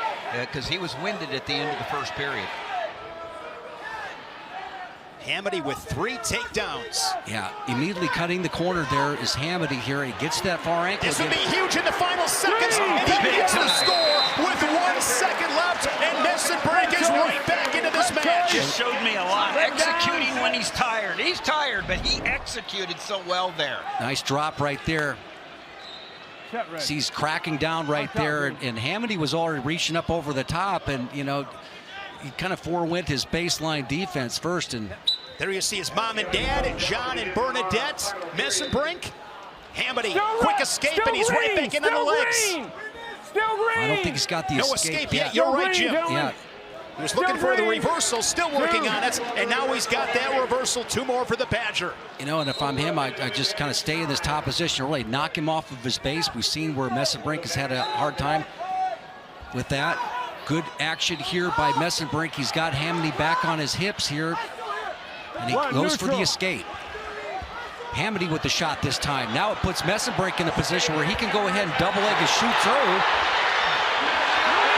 [SPEAKER 3] because he was winded at the end of the first period.
[SPEAKER 1] Hamady with 3 takedowns.
[SPEAKER 2] Yeah, immediately cutting the corner there is Hamady here. He gets that far ankle.
[SPEAKER 1] This would be huge in the final seconds, and he gets the score with 1 second left, and Messenbrick is right back into this match.
[SPEAKER 3] Just showed me a lot. Executing when he's tired. He's tired, but he executed so well there.
[SPEAKER 2] Nice drop right there. He's cracking down right there, and Hamady was already reaching up over the top, and, you know, he kind of forewent his baseline defense first. And
[SPEAKER 1] there you see his mom and dad, and John and Bernadette. Messenbrick, Hamady, quick escape, and he's right back into the legs.
[SPEAKER 4] Still green.
[SPEAKER 2] I don't think he's got the
[SPEAKER 1] no
[SPEAKER 2] escape
[SPEAKER 1] yet. You're right, Jim.
[SPEAKER 2] Yeah.
[SPEAKER 1] He was looking for the reversal, still working on it, and now he's got that reversal. 2 more for the Badger.
[SPEAKER 2] You know, and if I'm him, I just kind of stay in this top position, really knock him off of his base. We've seen where Messenbrick has had a hard time with that. Good action here by Messenbrick. He's got Hamady back on his hips here, and he goes for the escape. Hamady with the shot this time. Now it puts Messenbrick in a position where he can go ahead and double leg and shoot through.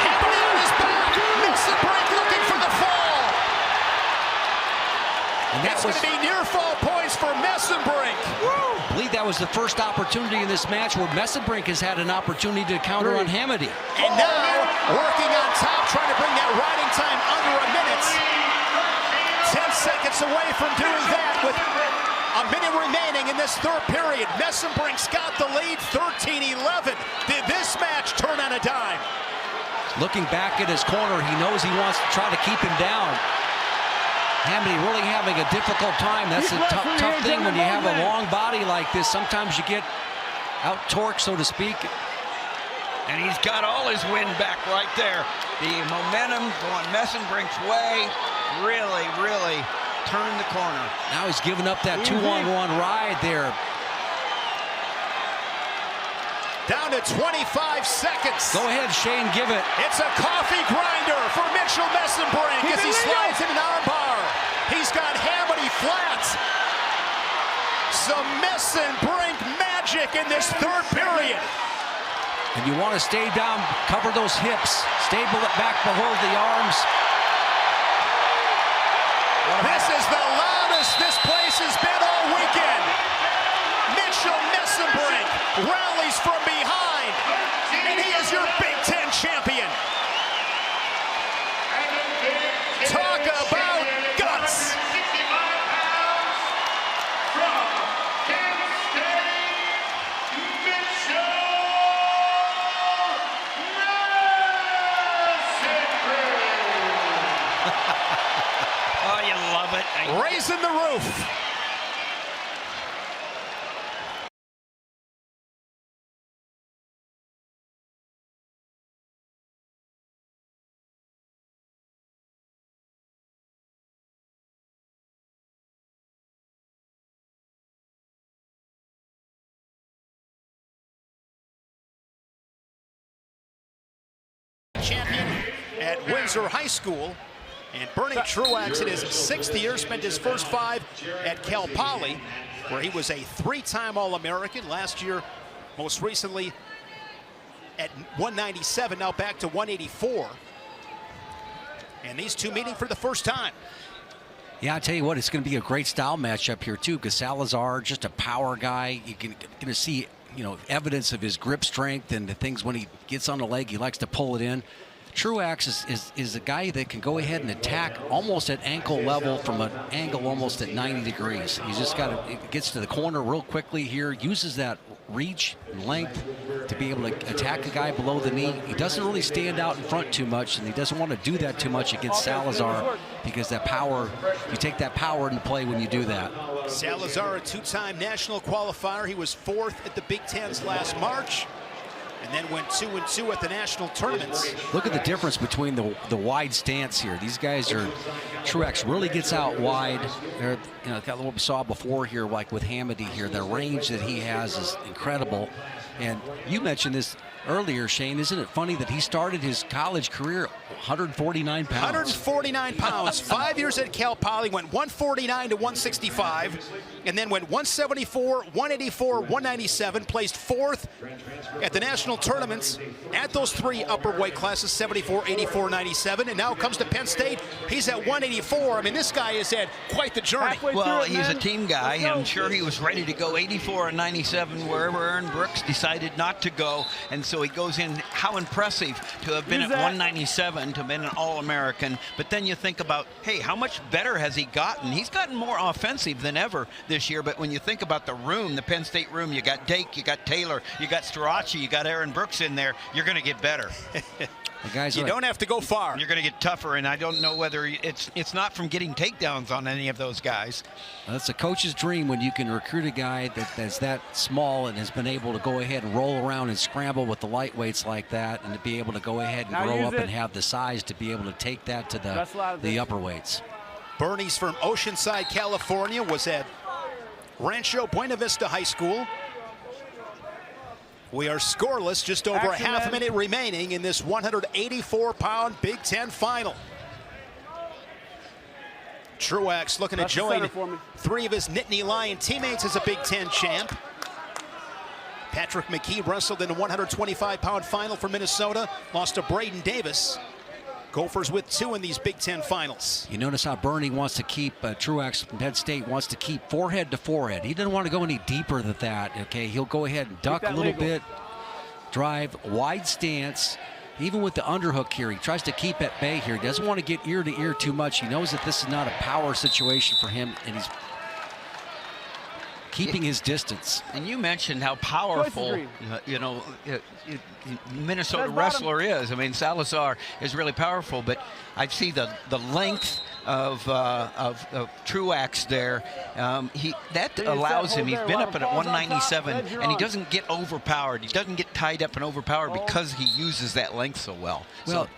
[SPEAKER 1] Hamady on his back. Messenbrick looking for the fall. And that's going to be near fall points for Messenbrick.
[SPEAKER 2] I believe that was the first opportunity in this match where Messenbrick has had an opportunity to counter on Hamady.
[SPEAKER 1] And now working on top, trying to bring that riding time under a minute. 10 seconds away from doing that with a minute remaining in this third period. Messenbrick's got the lead, 13-11. Did this match turn on a dime?
[SPEAKER 2] Looking back at his corner, he knows he wants to try to keep him down. Hamady really having a difficult time. That's a tough thing when you have a long body like this. Sometimes you get out-torqued, so to speak.
[SPEAKER 3] And he's got all his wind back right there. The momentum going Messenbrick's way really, really turned the corner.
[SPEAKER 2] Now he's giving up that 2-on-1 ride there.
[SPEAKER 1] Down to 25 seconds.
[SPEAKER 2] Go ahead, Shane, give it.
[SPEAKER 1] It's a coffee grinder for Mitchell Messenbrick as he slides in an armbar. He's got Hamady flat. Some Messenbrick magic in this third period.
[SPEAKER 2] And you want to stay down, cover those hips, stable it back below the arms.
[SPEAKER 1] This is the loudest this place has been all weekend. Mitchell Messenbrink rallies from behind, and he is your Big Ten champion. Talk about guts.
[SPEAKER 3] Oh, you love it.
[SPEAKER 1] Raising the roof. Champion at Windsor High School. And Bernie Truax in his 6th year spent his first 5 at Cal Poly, where he was a 3-time All-American. Last year, most recently at 197, now back to 184. And these two meeting for the first time.
[SPEAKER 2] Yeah, I tell you what, it's going to be a great style matchup here too, because Salazar, just a power guy. You're going to see, evidence of his grip strength and the things when he gets on the leg, he likes to pull it in. Truax is a guy that can go ahead and attack almost at ankle level from an angle almost at 90 degrees. He's just gets to the corner real quickly here, uses that reach and length to be able to attack a guy below the knee. He doesn't really stand out in front too much, and he doesn't want to do that too much against Salazar, because that power, you take that power into play when you do that.
[SPEAKER 1] Salazar, a 2-time national qualifier. He was 4th at the Big Tens last March, and then went 2-2 at the national tournaments.
[SPEAKER 2] Look at the difference between the wide stance here. These guys are, Truax really gets out wide. They're, got what we saw before here, like with Hamady here. The range that he has is incredible. And you mentioned this earlier, Shane. Isn't it funny that he started his college career 149 pounds?
[SPEAKER 1] 149 pounds. 5 years at Cal Poly, went 149 to 165, and then went 174, 184, 197, placed 4th at the national tournaments at those 3 upper weight classes, 74, 84, 97, and now comes to Penn State. He's at 184. I mean, this guy has had quite the journey.
[SPEAKER 3] Well, he's a team guy. I'm sure he was ready to go 84 and 97 wherever Aaron Brooks decided not to go, and so he goes in. How impressive to have been at 197, to have been an All-American. But then you think about, hey, how much better has he gotten? He's gotten more offensive than ever this year, but when you think about the room, the Penn State room, you got Dake, you got Taylor, you got Strachey, you got Aaron Brooks in there, you're going to get better.
[SPEAKER 1] You don't have to go far.
[SPEAKER 3] You're going to get tougher, and I don't know whether it's not from getting takedowns on any of those guys.
[SPEAKER 2] That's a coach's dream when you can recruit a guy that's that small and has been able to go ahead and roll around and scramble with the lightweights like that, and to be able to go ahead and grow up and have the size to be able to take that to the upper weights.
[SPEAKER 1] Bernie's from Oceanside, California, was at Rancho Buena Vista High School. We are scoreless, just over a half a minute remaining in this 184-pound Big Ten final. Truax looking to join 3 of his Nittany Lion teammates as a Big Ten champ. Patrick McKee wrestled in a 125-pound final for Minnesota, lost to Braden Davis. Gophers with 2 in these Big Ten finals.
[SPEAKER 2] You notice how Bernie wants to keep, Truax from Penn State wants to keep forehead to forehead. He doesn't want to go any deeper than that, okay? He'll go ahead and duck a little bit, drive, wide stance. Even with the underhook here, he tries to keep at bay here. He doesn't want to get ear to ear too much. He knows that this is not a power situation for him, and he's keeping his distance.
[SPEAKER 3] And you mentioned how powerful, Minnesota wrestler is. I mean, Salazar is really powerful, but I see the length of Truax there. That allows him. He's been up at 197, and he doesn't get overpowered. He doesn't get tied up and overpowered because he uses that length so well.
[SPEAKER 2] Well,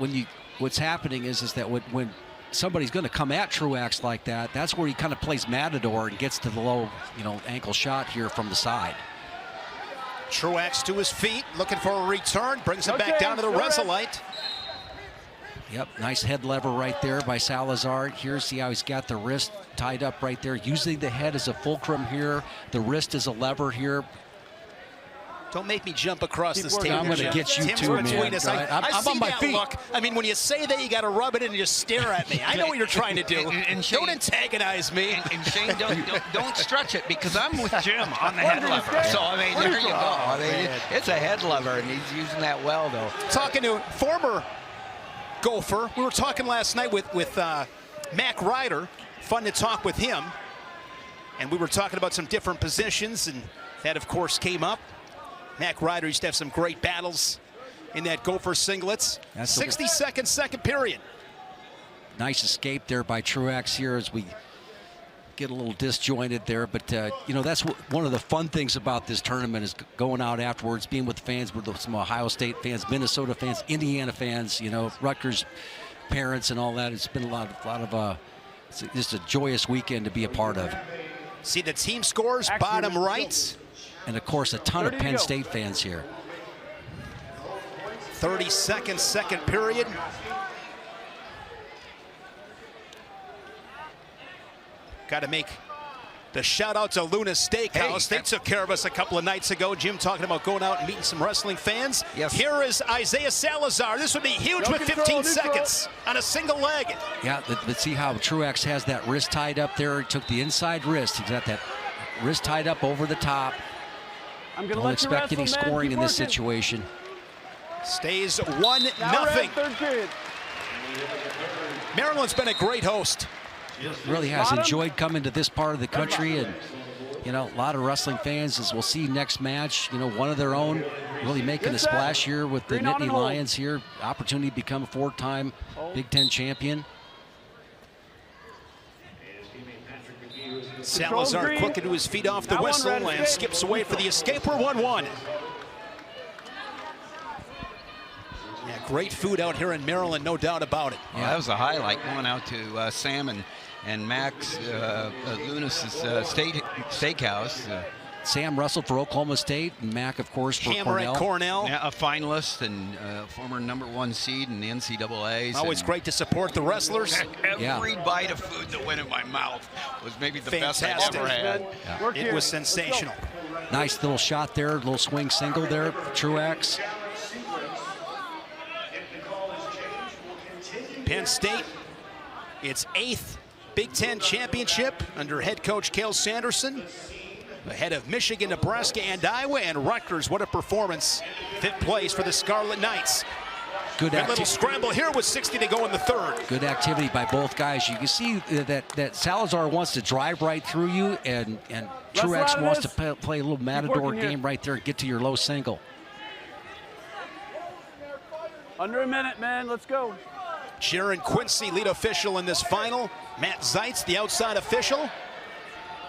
[SPEAKER 2] what's happening is that when somebody's going to come at Truax like that, that's where he kind of plays matador and gets to the low, ankle shot here from the side.
[SPEAKER 1] Truax to his feet, looking for a return, brings him back down to the Resolite.
[SPEAKER 2] Yep, nice head lever right there by Salazar. Here, see how he's got the wrist tied up right there. Using the head as a fulcrum here. The wrist is a lever here.
[SPEAKER 1] Don't make me jump across this table.
[SPEAKER 2] I'm going to
[SPEAKER 1] Jim.
[SPEAKER 2] get you
[SPEAKER 1] Tim's
[SPEAKER 2] too,
[SPEAKER 1] between
[SPEAKER 2] man.
[SPEAKER 1] us.
[SPEAKER 2] Right?
[SPEAKER 1] I
[SPEAKER 2] I'm
[SPEAKER 1] see
[SPEAKER 2] on my
[SPEAKER 1] that
[SPEAKER 2] feet.
[SPEAKER 1] look. I mean, when you say that, you got to rub it in and just stare at me. I know what you're trying to do.
[SPEAKER 3] And Shane,
[SPEAKER 1] don't antagonize me.
[SPEAKER 3] And Shane, don't stretch it, because I'm with Jim on the head lever. So, I mean, there you go. I mean, it's a head lever, and he's using that well, though.
[SPEAKER 1] Talking to former Gopher. We were talking last night with Mac Ryder. Fun to talk with him. And we were talking about some different positions, and that, of course, came up. Mac Ryder used to have some great battles in that Gopher singlets. 60-second second period.
[SPEAKER 2] Nice escape there by Truex here as we get a little disjointed there. But, you know, that's one of the fun things about this tournament is going out afterwards, being with the fans, with some Ohio State fans, Minnesota fans, Indiana fans, you know, Rutgers parents and all that. It's been a lot of it's just a joyous weekend to be a part of.
[SPEAKER 1] See the team scores, bottom right.
[SPEAKER 2] And, of course, a ton of Penn State fans here.
[SPEAKER 1] 32nd second period. Got to make the shout out to Luna Steakhouse. They took care of us a couple of nights ago. Jim talking about going out and meeting some wrestling fans.
[SPEAKER 3] Yes.
[SPEAKER 1] Here is Isaiah Salazar. This would be huge with 15 seconds on a single leg.
[SPEAKER 2] Yeah, but see how Truex has that wrist tied up there. He took the inside wrist. He's got that wrist tied up over the top.
[SPEAKER 4] I'm gonna
[SPEAKER 2] Don't expect any scoring in this situation.
[SPEAKER 1] Stays 1-0.
[SPEAKER 4] Third period.
[SPEAKER 1] Maryland's been a great host.
[SPEAKER 2] Really has enjoyed coming to this part of the country, and you know, a lot of wrestling fans, as we'll see next match, you know, one of their own really making a splash here with the Nittany Lions here. Opportunity to become a 4-time Big Ten champion.
[SPEAKER 1] Salazar quick into his feet off the whistle and skips away for the escape. We're 1-1. Yeah, great food out here in Maryland, no doubt about it.
[SPEAKER 3] Yeah, that was a highlight, going out to Sam and Max Lunas' steakhouse.
[SPEAKER 2] Sam wrestled for Oklahoma State, and Mac, of course, for
[SPEAKER 1] Hammer
[SPEAKER 2] Cornell.
[SPEAKER 1] at Cornell.
[SPEAKER 3] Yeah, a finalist and former #1 seed in the NCAAs.
[SPEAKER 1] Always great to support the wrestlers.
[SPEAKER 3] Every bite of food that went in my mouth was maybe the best I've ever had.
[SPEAKER 1] Yeah. It was sensational.
[SPEAKER 2] Nice little shot there, little swing single there, Truex.
[SPEAKER 1] Penn State, its 8th Big Ten championship under head coach Cale Sanderson. Ahead of Michigan, Nebraska, and Iowa, and Rutgers. What a performance. 5th place for the Scarlet Knights. Good little scramble here with 60 to go in the third.
[SPEAKER 2] Good activity by both guys. You can see that Salazar wants to drive right through you, and Truex wants to play a little matador game right there and get to your low single.
[SPEAKER 4] Under a minute, man. Let's go.
[SPEAKER 1] Sharon Quincy, lead official in this final. Matt Zeitz, the outside official.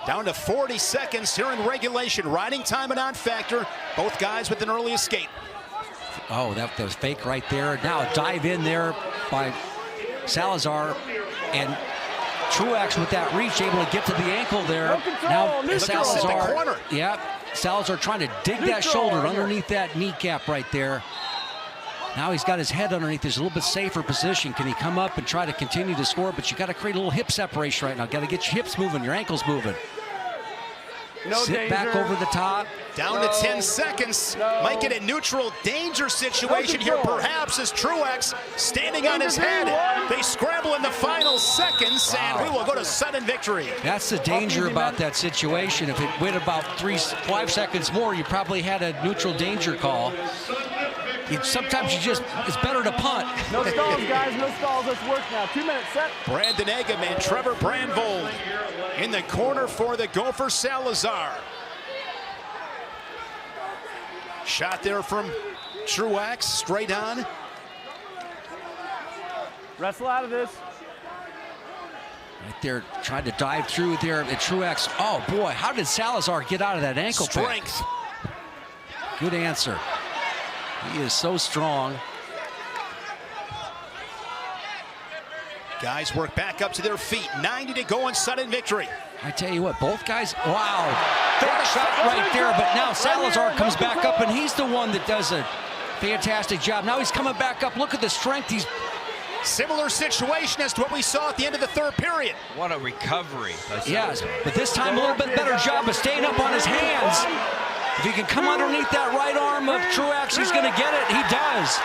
[SPEAKER 1] Down to 40 seconds here in regulation. Riding time and on factor. Both guys with an early escape.
[SPEAKER 2] Oh, that was fake right there. Now a dive in there by Salazar, and Truex with that reach able to get to the ankle there. Now Salazar, Salazar trying to dig that shoulder underneath that kneecap right there. Now he's got his head underneath his little bit safer position. Can he come up and try to continue to score? But you got to create a little hip separation right now. Got to get your hips moving, your ankles moving. Sit back over the top.
[SPEAKER 1] Down to 10 seconds. Might get a neutral danger situation here, perhaps, as Truex standing on his head. They scramble in the final seconds, and we will go to sudden victory.
[SPEAKER 2] That's the danger about that situation. If it went about 5 seconds more, you probably had a neutral danger call. Sometimes it's better to punt.
[SPEAKER 4] No stalls, guys, no stalls. Let's work now. 2 minutes set.
[SPEAKER 1] Brandon Eggum and Trevor Brandvold in the corner for the Gopher. Salazar. Shot there from Truex, straight on.
[SPEAKER 4] Wrestle out of this.
[SPEAKER 2] Right there, tried to dive through there at Truex. Oh boy, how did Salazar get out of that ankle pick?
[SPEAKER 1] Strength.
[SPEAKER 2] Good answer. He is so strong.
[SPEAKER 1] Guys work back up to their feet. 90 to go in sudden victory.
[SPEAKER 2] I tell you what, both guys, wow. Fake shot right there, but now Salazar comes back up, and he's the one that does a fantastic job. Now he's coming back up. Look at the strength. He's
[SPEAKER 1] similar situation as to what we saw at the end of the third period.
[SPEAKER 3] What a recovery.
[SPEAKER 2] Yes, but this time a little bit better job of staying up on his hands. If he can come underneath that right arm of Truex, he's going to get it. He does.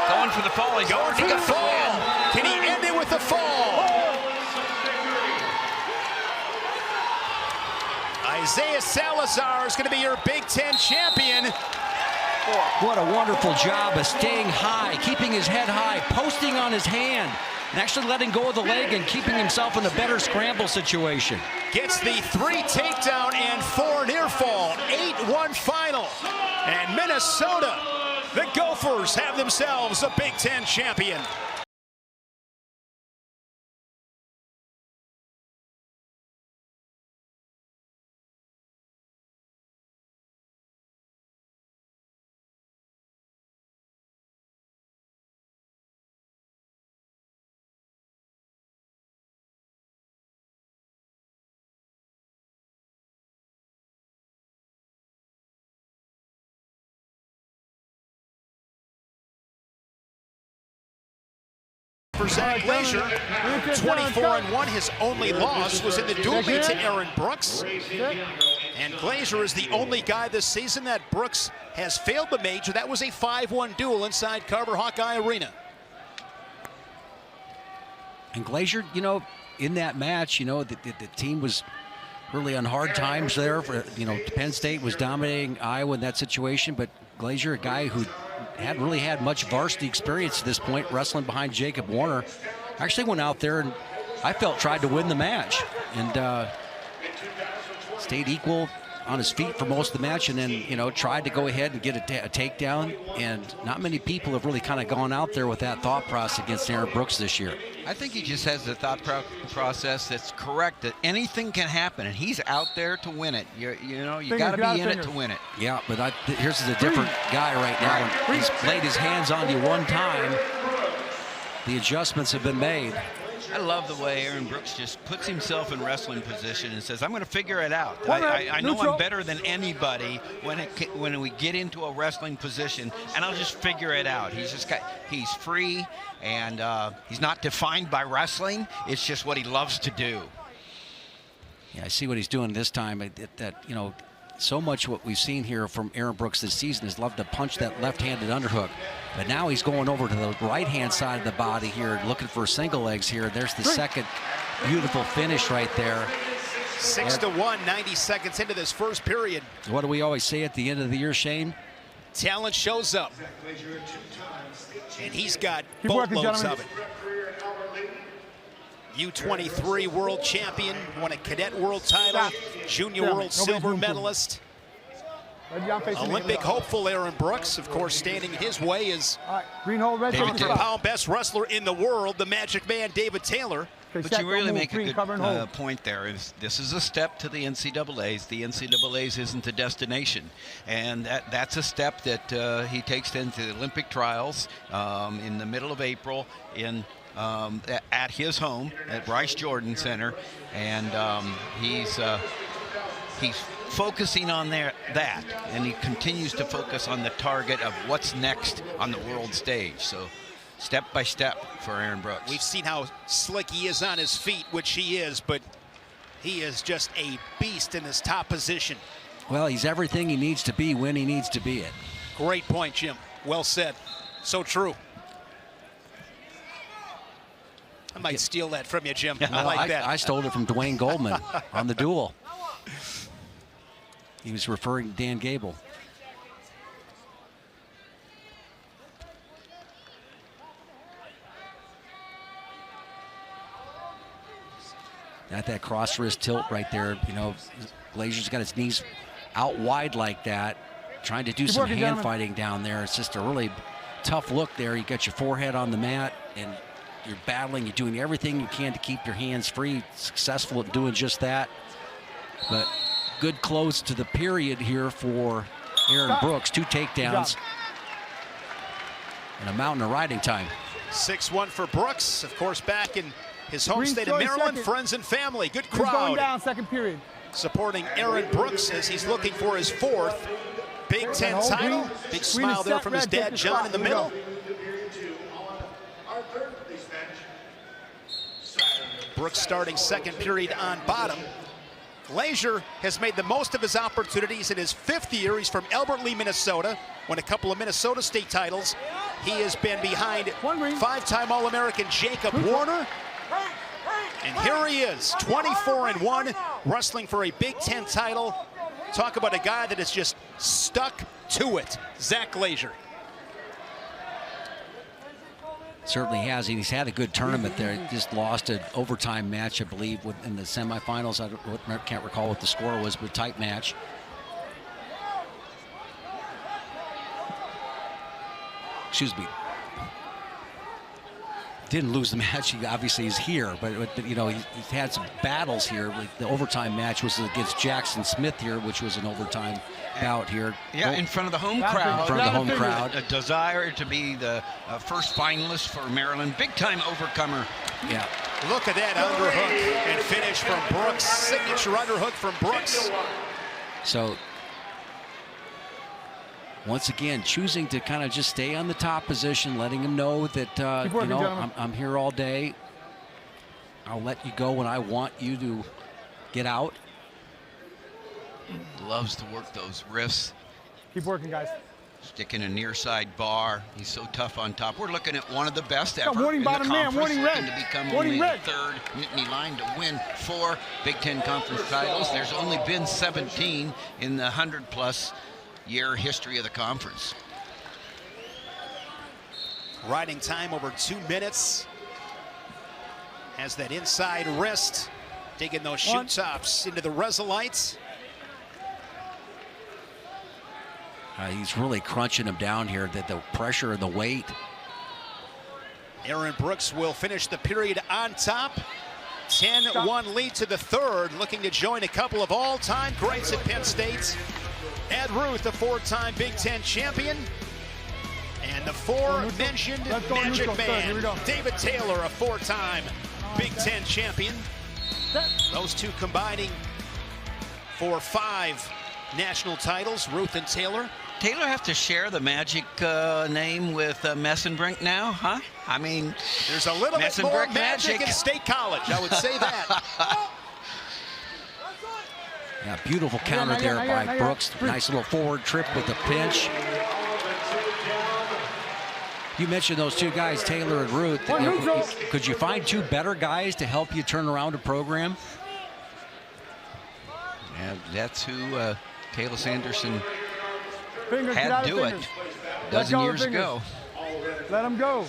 [SPEAKER 3] Going for the fall. He's
[SPEAKER 1] Going for the fall. Can he end it with the fall? Isaiah Salazar is going to be your Big Ten champion.
[SPEAKER 2] What a wonderful job of staying high, keeping his head high, posting on his hand, and actually letting go of the leg and keeping himself in a better scramble situation.
[SPEAKER 1] Gets the 3 takedown and 4 near fall. 8-1 final. And Minnesota, the Gophers, have themselves a Big Ten champion. For Zach Glazier, 24-1. His only loss was in the duel meet to Aaron Brooks. And Glazier is the only guy this season that Brooks has failed the major. That was a 5-1 duel inside Carver Hawkeye Arena.
[SPEAKER 2] And Glazier, you know, in that match, you know, the team was really on hard times there. For, you know, Penn State was dominating Iowa in that situation, but Glazier, a guy who hadn't really had much varsity experience at this point, wrestling behind Jacob Warner, actually went out there and I felt tried to win the match and stayed equal on his feet for most of the match, and then, you know, tried to go ahead and get a takedown. And not many people have really kind of gone out there with that thought process against Aaron Brooks this year.
[SPEAKER 3] I think he just has the thought process that's correct, that anything can happen, and he's out there to win it. You know, you got to be in it to win it.
[SPEAKER 2] Yeah, but here's a different guy right now. And he's laid his hands on you one time. The adjustments have been made.
[SPEAKER 3] I love the way Aaron Brooks just puts himself in wrestling position and says, I'm going to figure it out. I know I'm better than anybody when we get into a wrestling position, and I'll just figure it out. He's free, and he's not defined by wrestling. It's just what he loves to do.
[SPEAKER 2] Yeah, I see what he's doing this time. You know, so much what we've seen here from Aaron Brooks this season is love to punch that left-handed underhook. But now he's going over to the right-hand side of the body here, looking for single legs here. There's the second beautiful finish right there.
[SPEAKER 1] 6-1, 90 seconds into this first period.
[SPEAKER 2] What do we always say at the end of the year, Shane?
[SPEAKER 1] Talent shows up. And he's got boatloads of it. U23 world champion, won a cadet world title, junior world silver medalist. Olympic hopeful Aaron Brooks, of course, standing in his way is 100-pound best wrestler in the world, the Magic Man, David Taylor.
[SPEAKER 3] But you really make a good point there. This is a step to the NCAAs. The NCAAs isn't the destination. And that's a step that he takes into the Olympic trials in the middle of April at his home at Bryce Jordan Center. And he's focusing on that, and he continues to focus on the target of what's next on the world stage. So step by step for Aaron Brooks.
[SPEAKER 1] We've seen how slick he is on his feet, which he is, but he is just a beast in his top position.
[SPEAKER 2] Well, he's everything he needs to be when he needs to be it.
[SPEAKER 1] Great point, Jim. Well said. So true. I might steal that from you, Jim. I like that.
[SPEAKER 2] I stole it from Dwayne Goldman on the duel. He was referring to Dan Gable. At that cross wrist tilt right there, you know, Glazier's got his knees out wide like that, trying to do some hand fighting down there. It's just a really tough look there. You got your forehead on the mat and you're battling, you're doing everything you can to keep your hands free, successful at doing just that. But good close to the period here for Aaron Brooks. 2 takedowns and a mountain of riding time.
[SPEAKER 1] 6-1 for Brooks, of course, back in his home state of Maryland. Friends and family, good crowd.
[SPEAKER 4] Going down, second period.
[SPEAKER 1] Supporting Aaron Brooks as he's looking for his 4th Big Ten title. Big smile there from his dad, John, in the middle. Brooks starting second period on bottom. Glazier has made the most of his opportunities in his 5th year. He's from Albert Lee, Minnesota. Won a couple of Minnesota State titles. He has been behind 5-time All-American Jacob Warner. And here he is, 24-1, wrestling for a Big Ten title. Talk about a guy that has just stuck to it, Zach Glazier.
[SPEAKER 2] Certainly has. He's had a good tournament there. He just lost an overtime match, I believe, in the semifinals. I can't recall what the score was, but a tight match. Excuse me. Didn't lose the match. He obviously is here, but you know, he's had some battles here. The overtime match was against Jackson Smith here, which was an overtime bout here.
[SPEAKER 3] Yeah, in front of the home crowd.
[SPEAKER 2] In front of the home crowd.
[SPEAKER 3] A desire to be the first finalist for Maryland. Big-time overcomer.
[SPEAKER 2] Yeah.
[SPEAKER 1] Look at that underhook and finish from Brooks. Signature underhook from Brooks.
[SPEAKER 2] So, once again, choosing to kind of just stay on the top position, letting him know that, you know, I'm here all day. I'll let you go when I want you to get out.
[SPEAKER 3] Loves to work those wrists.
[SPEAKER 4] Keep working, guys.
[SPEAKER 3] Sticking a near side bar. He's so tough on top. We're looking at one of the best ever
[SPEAKER 4] warning
[SPEAKER 3] in the
[SPEAKER 4] bottom man,
[SPEAKER 3] conference.
[SPEAKER 4] warning red.
[SPEAKER 3] Looking to become
[SPEAKER 4] Warning
[SPEAKER 3] only
[SPEAKER 4] red.
[SPEAKER 3] the 3rd Nittany Lion to win 4 Big Ten conference titles. There's only been 17 in the 100-plus year history of the conference.
[SPEAKER 1] Riding time over 2 minutes. Has that inside wrist, digging those shoe tops into the Resolites.
[SPEAKER 2] He's really crunching him down here, that the pressure and the weight.
[SPEAKER 1] Aaron Brooks will finish the period on top. 10-1 lead to the 3rd, looking to join a couple of all-time greats at Penn State. Ed Ruth, a 4-time Big Ten champion. And the aforementioned Magic Man, David Taylor, a 4-time Big Ten champion. Those two combining for 5 national titles, Ruth and Taylor.
[SPEAKER 3] Taylor have to share the Magic name with Messenbrink now, huh? I mean,
[SPEAKER 1] there's a little bit more magic in State College, I would say that.
[SPEAKER 2] Yeah, beautiful counter there by Brooks. Nice little forward trip with the pinch. You mentioned those two guys, Taylor and Ruth. Could you find 2 better guys to help you turn around a program?
[SPEAKER 3] Yeah, that's who Taylor Sanderson
[SPEAKER 4] Fingers,
[SPEAKER 3] had to do it a dozen years ago.
[SPEAKER 4] Let him go.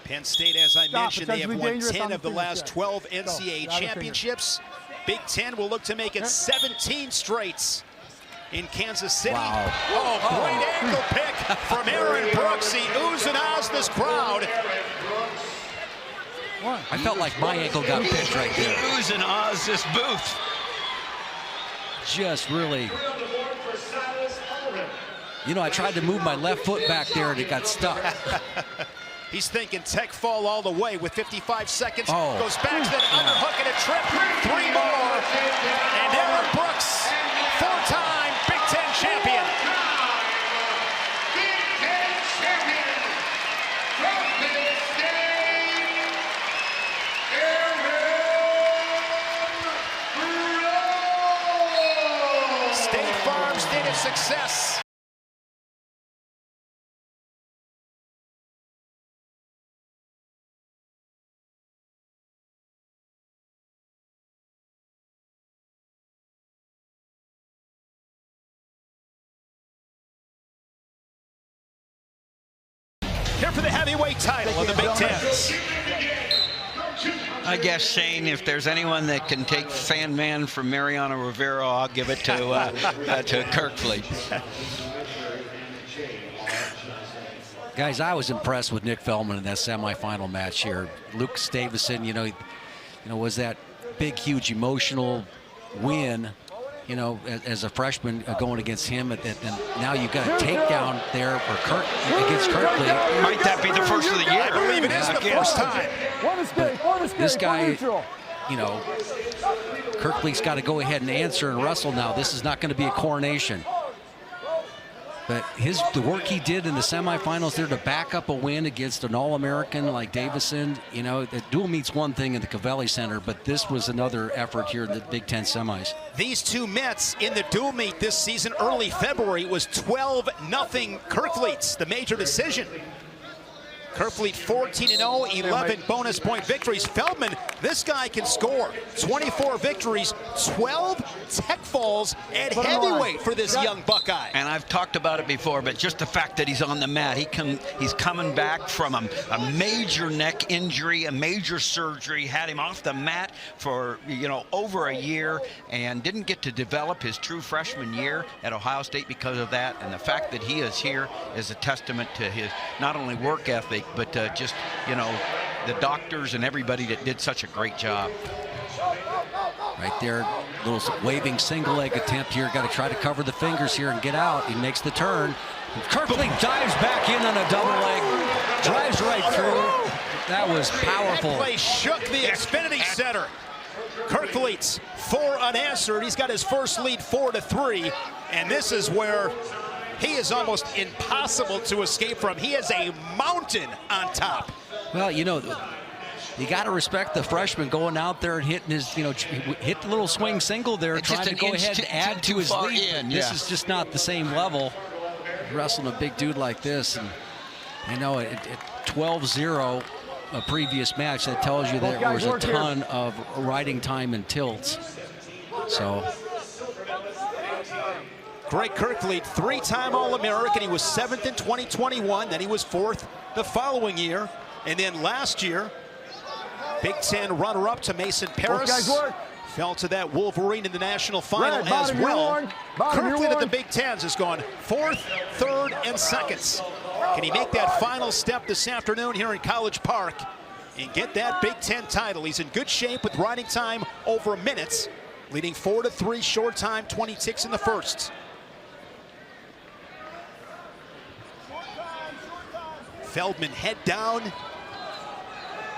[SPEAKER 1] Penn State, as I mentioned, they have won 10 of the last 12 NCAA championships. Big Ten will look to make it 17 straights in Kansas City.
[SPEAKER 2] Wow.
[SPEAKER 1] Oh, great ankle pick from Aaron Brooks. He oohs and ahs this crowd.
[SPEAKER 2] I felt like my ankle got picked right there.
[SPEAKER 3] He oohs and ahs this booth.
[SPEAKER 2] Just really, you know, I tried to move my left foot back there and it got stuck.
[SPEAKER 1] He's thinking tech fall all the way with 55 seconds.
[SPEAKER 2] Oh.
[SPEAKER 1] Goes back to that underhook and a trip. 3 more. And Aaron Brooks, 4-time Big Ten champion. State Farm State of Success. Here for the heavyweight title of the Big Tens.
[SPEAKER 3] I guess, Shane, if there's anyone that can take Fan Man from Mariano Rivera, I'll give it to Kirkley.
[SPEAKER 2] Guys, I was impressed with Nick Feldman in that semifinal match here. Luke Stavison, you know, was that big, huge emotional win, you know, as a freshman going against him, and now you've got a takedown there for against Kirkley.
[SPEAKER 3] Might that be the first of the year?
[SPEAKER 1] I believe it is the first time.
[SPEAKER 2] This guy, you know, Kirkley's got to go ahead and answer and wrestle now. This is not going to be a coronation. But the work he did in the semifinals there to back up a win against an All-American like Davison, you know, the dual meet's one thing at the Covelli Center, but this was another effort here in the Big Ten semis.
[SPEAKER 1] These two Mets in the dual meet this season, early February, was 12-0 Kirkleets, the major decision. Kerfleet 14-0, 11 bonus point victories. Feldman, this guy can score. 24 victories, 12 tech falls at heavyweight for this young Buckeye.
[SPEAKER 3] And I've talked about it before, but just the fact that he's on the mat, he's coming back from a major neck injury, a major surgery, had him off the mat for, you know, over a year and didn't get to develop his true freshman year at Ohio State because of that. And the fact that he is here is a testament to his not only work ethic, but just, you know, the doctors and everybody that did such a great job.
[SPEAKER 2] Right there, little waving single leg attempt here. Got to try to cover the fingers here and get out. He makes the turn. Kerfleet dives back in on a double leg, drives right through. That was powerful.
[SPEAKER 1] That play shook the Xfinity Center. Kerfleet's 4 unanswered. He's got his first lead 4-3, and this is where he is almost impossible to escape from. He is a mountain on top.
[SPEAKER 2] Well, you know, you got to respect the freshman going out there and hitting his, you know, hit the little swing single there,
[SPEAKER 3] it's
[SPEAKER 2] trying to go ahead and add to his lead. This is just not the same level. Wrestling a big dude like this, and you know, at 12-0, a previous match, that tells you that there was a ton of riding time and tilts. So.
[SPEAKER 1] Greg Kerfleet, 3-time All-American. He was 7th in 2021. Then he was 4th the following year. And then last year, Big Ten runner-up to Mason Paris. Fell to that Wolverine in the national final as well. Kerfleet at the Big Tens has gone 4th, 3rd, and 2nd. Can he make that final step this afternoon here in College Park and get that Big Ten title? He's in good shape with riding time over a minute, leading 4-3, short time, 20 ticks in the first. Feldman head down.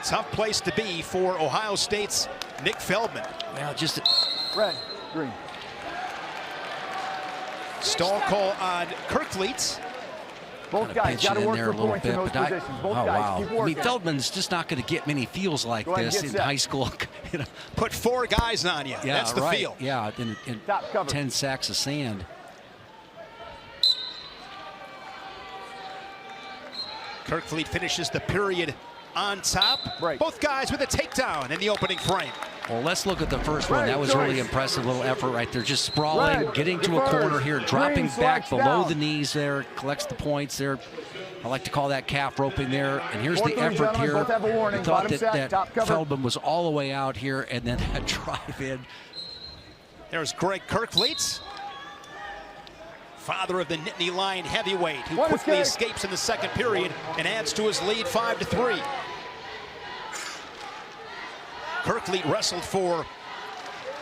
[SPEAKER 1] Tough place to be for Ohio State's Nick Feldman.
[SPEAKER 2] Well, just
[SPEAKER 5] red, green.
[SPEAKER 1] Stall call on Kerfleet.
[SPEAKER 5] Both guys got to work for points in those positions. Both guys keep working.
[SPEAKER 2] I mean, Feldman's just not going to get many feels like this in high school. You know.
[SPEAKER 1] Put 4 guys on you.
[SPEAKER 2] Yeah,
[SPEAKER 1] that's the
[SPEAKER 2] right.
[SPEAKER 1] feel.
[SPEAKER 2] Yeah, in 10 sacks of sand.
[SPEAKER 1] Kerfleet finishes the period on top.
[SPEAKER 5] Break.
[SPEAKER 1] Both guys with a takedown in the opening frame.
[SPEAKER 2] Well, let's look at the first one. That was really impressive little effort right there. Just sprawling, getting to a corner here, dropping back below the knees there, collects the points there. I like to call that calf roping there. And here's the effort here. I thought that Feldman was all the way out here, and then that drive in.
[SPEAKER 1] There's Greg Kerfleet, father of the Nittany Lion heavyweight, who quickly escapes in the second period and adds to his lead 5-3. Kerfleet wrestled for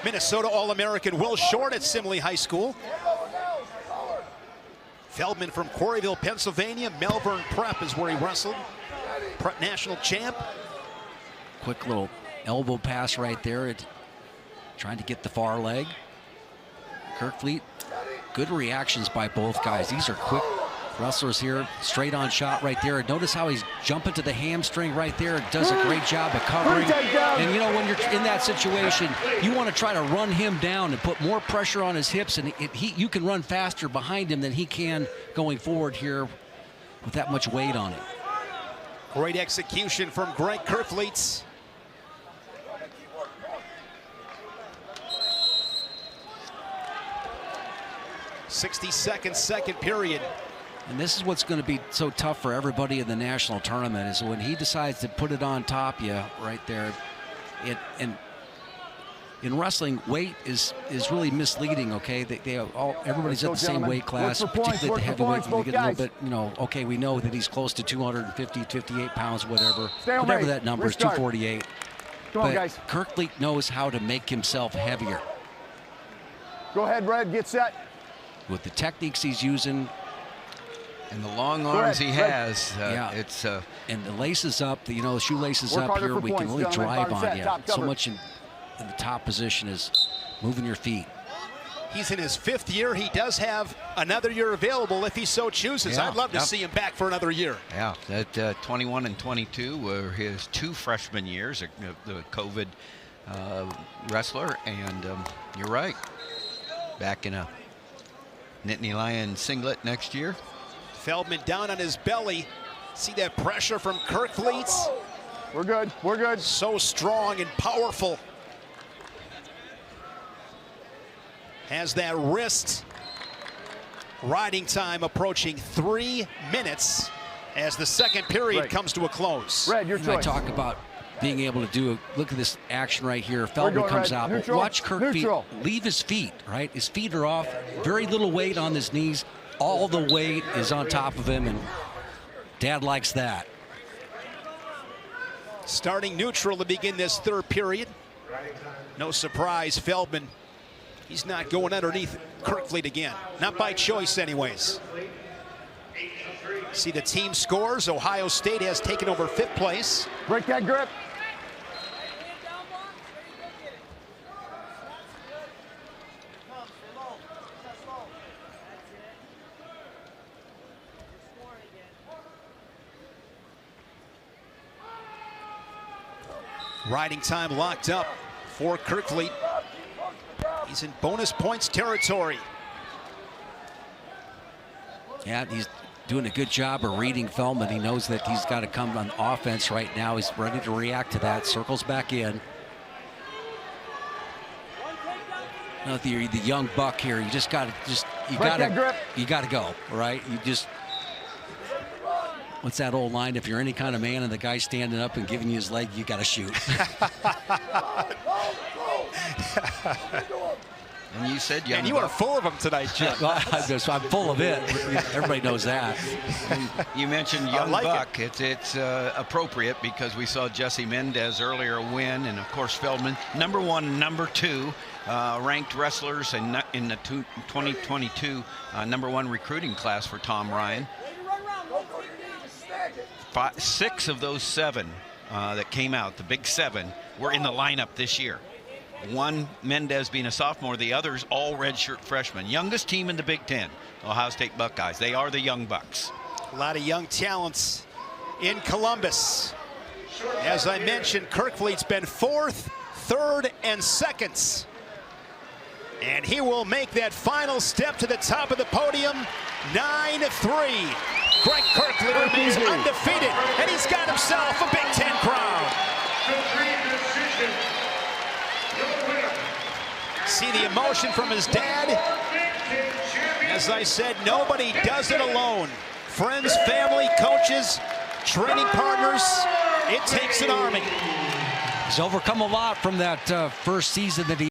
[SPEAKER 1] Minnesota All-American Will Short at Simley High School. Feldman from Quarryville, Pennsylvania. Melbourne Prep is where he wrestled. Prep national champ.
[SPEAKER 2] Quick little elbow pass right there. Trying to get the far leg. Kerfleet, good reactions by both guys. These are quick wrestlers here. Straight on shot right there. Notice how he's jumping to the hamstring right there. Does a great job of covering. And you know, when you're in that situation, you want to try to run him down and put more pressure on his hips, and you can run faster behind him than he can going forward here with that much weight on it.
[SPEAKER 1] Great execution from Greg Kerfleet. Second period.
[SPEAKER 2] And this is what's going to be so tough for everybody in the national tournament, is when he decides to put it on top of you right there. And in wrestling, weight is really misleading. Okay, everybody's at the same weight class, particularly the heavyweight. You get a little bit, you know. Okay, we know that he's close to 250, 58 pounds, whatever that number is, 248.
[SPEAKER 5] Come on, guys.
[SPEAKER 2] Kerfleet knows how to make himself heavier.
[SPEAKER 5] Go ahead, Red. Get set.
[SPEAKER 2] With the techniques he's using.
[SPEAKER 3] And the long arms he has, it's
[SPEAKER 2] and the laces up, you know, the shoelaces up here, we can really drive on you. So much in the top position is moving your feet.
[SPEAKER 1] He's in his 5th year. He does have another year available if he so chooses.
[SPEAKER 3] Yeah,
[SPEAKER 1] I'd love to see him back for another year.
[SPEAKER 3] Yeah, that 21 and 22 were his 2 freshman years, the COVID wrestler, and you're right. Back in a Nittany Lion singlet next year.
[SPEAKER 1] Feldman down on his belly. See that pressure from Kirkleet?
[SPEAKER 5] We're good. We're good.
[SPEAKER 1] So strong and powerful. Has that wrist. Riding time approaching 3 minutes as the second period comes to a close.
[SPEAKER 5] Red, your choice.
[SPEAKER 2] I talk about being able to do look at this action right here. Feldman comes out.
[SPEAKER 5] Neutral.
[SPEAKER 2] Watch Kirkleet leave his feet, right? His feet are off. Very little weight on his knees. All the weight is on top of him, and Dad likes that.
[SPEAKER 1] Starting neutral to begin this 3rd period. No surprise, Feldman. He's not going underneath Kirkleet again. Not by choice anyways. See the team scores. Ohio State has taken over 5th place.
[SPEAKER 5] Break that grip.
[SPEAKER 1] Riding time locked up for Kirkleet. He's in bonus points territory.
[SPEAKER 2] Yeah, he's doing a good job of reading Feldman. He knows that he's got to come on offense right now. He's ready to react to that. Circles back in. Now, if you're the young buck here, you just got to you got to go, right? You just, what's that old line? If you're any kind of man and the guy's standing up and giving you his leg, you got to shoot.
[SPEAKER 3] And you said young.
[SPEAKER 1] And you are full of them tonight, Jim.
[SPEAKER 2] I'm full of it. Everybody knows that.
[SPEAKER 3] You mentioned young buck.
[SPEAKER 1] It.
[SPEAKER 3] It's appropriate because we saw Jesse Mendez earlier win, and of course Feldman, number 1, number 2 ranked wrestlers in the 2022 number 1 recruiting class for Tom Ryan. 6 of those 7 that came out, the big 7, were in the lineup this year. 1, Mendez being a sophomore, the others all redshirt freshmen. Youngest team in the Big Ten, Ohio State Buckeyes. They are the Young Bucks.
[SPEAKER 1] A lot of young talents in Columbus. As I mentioned, Kirkleet's been 4th, 3rd, and 2nd. And he will make that final step to the top of the podium, 9-3. Greg Kirkleet remains undefeated, and he's got himself a Big Ten crown. See the emotion from his dad. As I said, nobody does it alone. Friends, family, coaches, training partners. It takes an army.
[SPEAKER 2] He's overcome a lot from that first season that he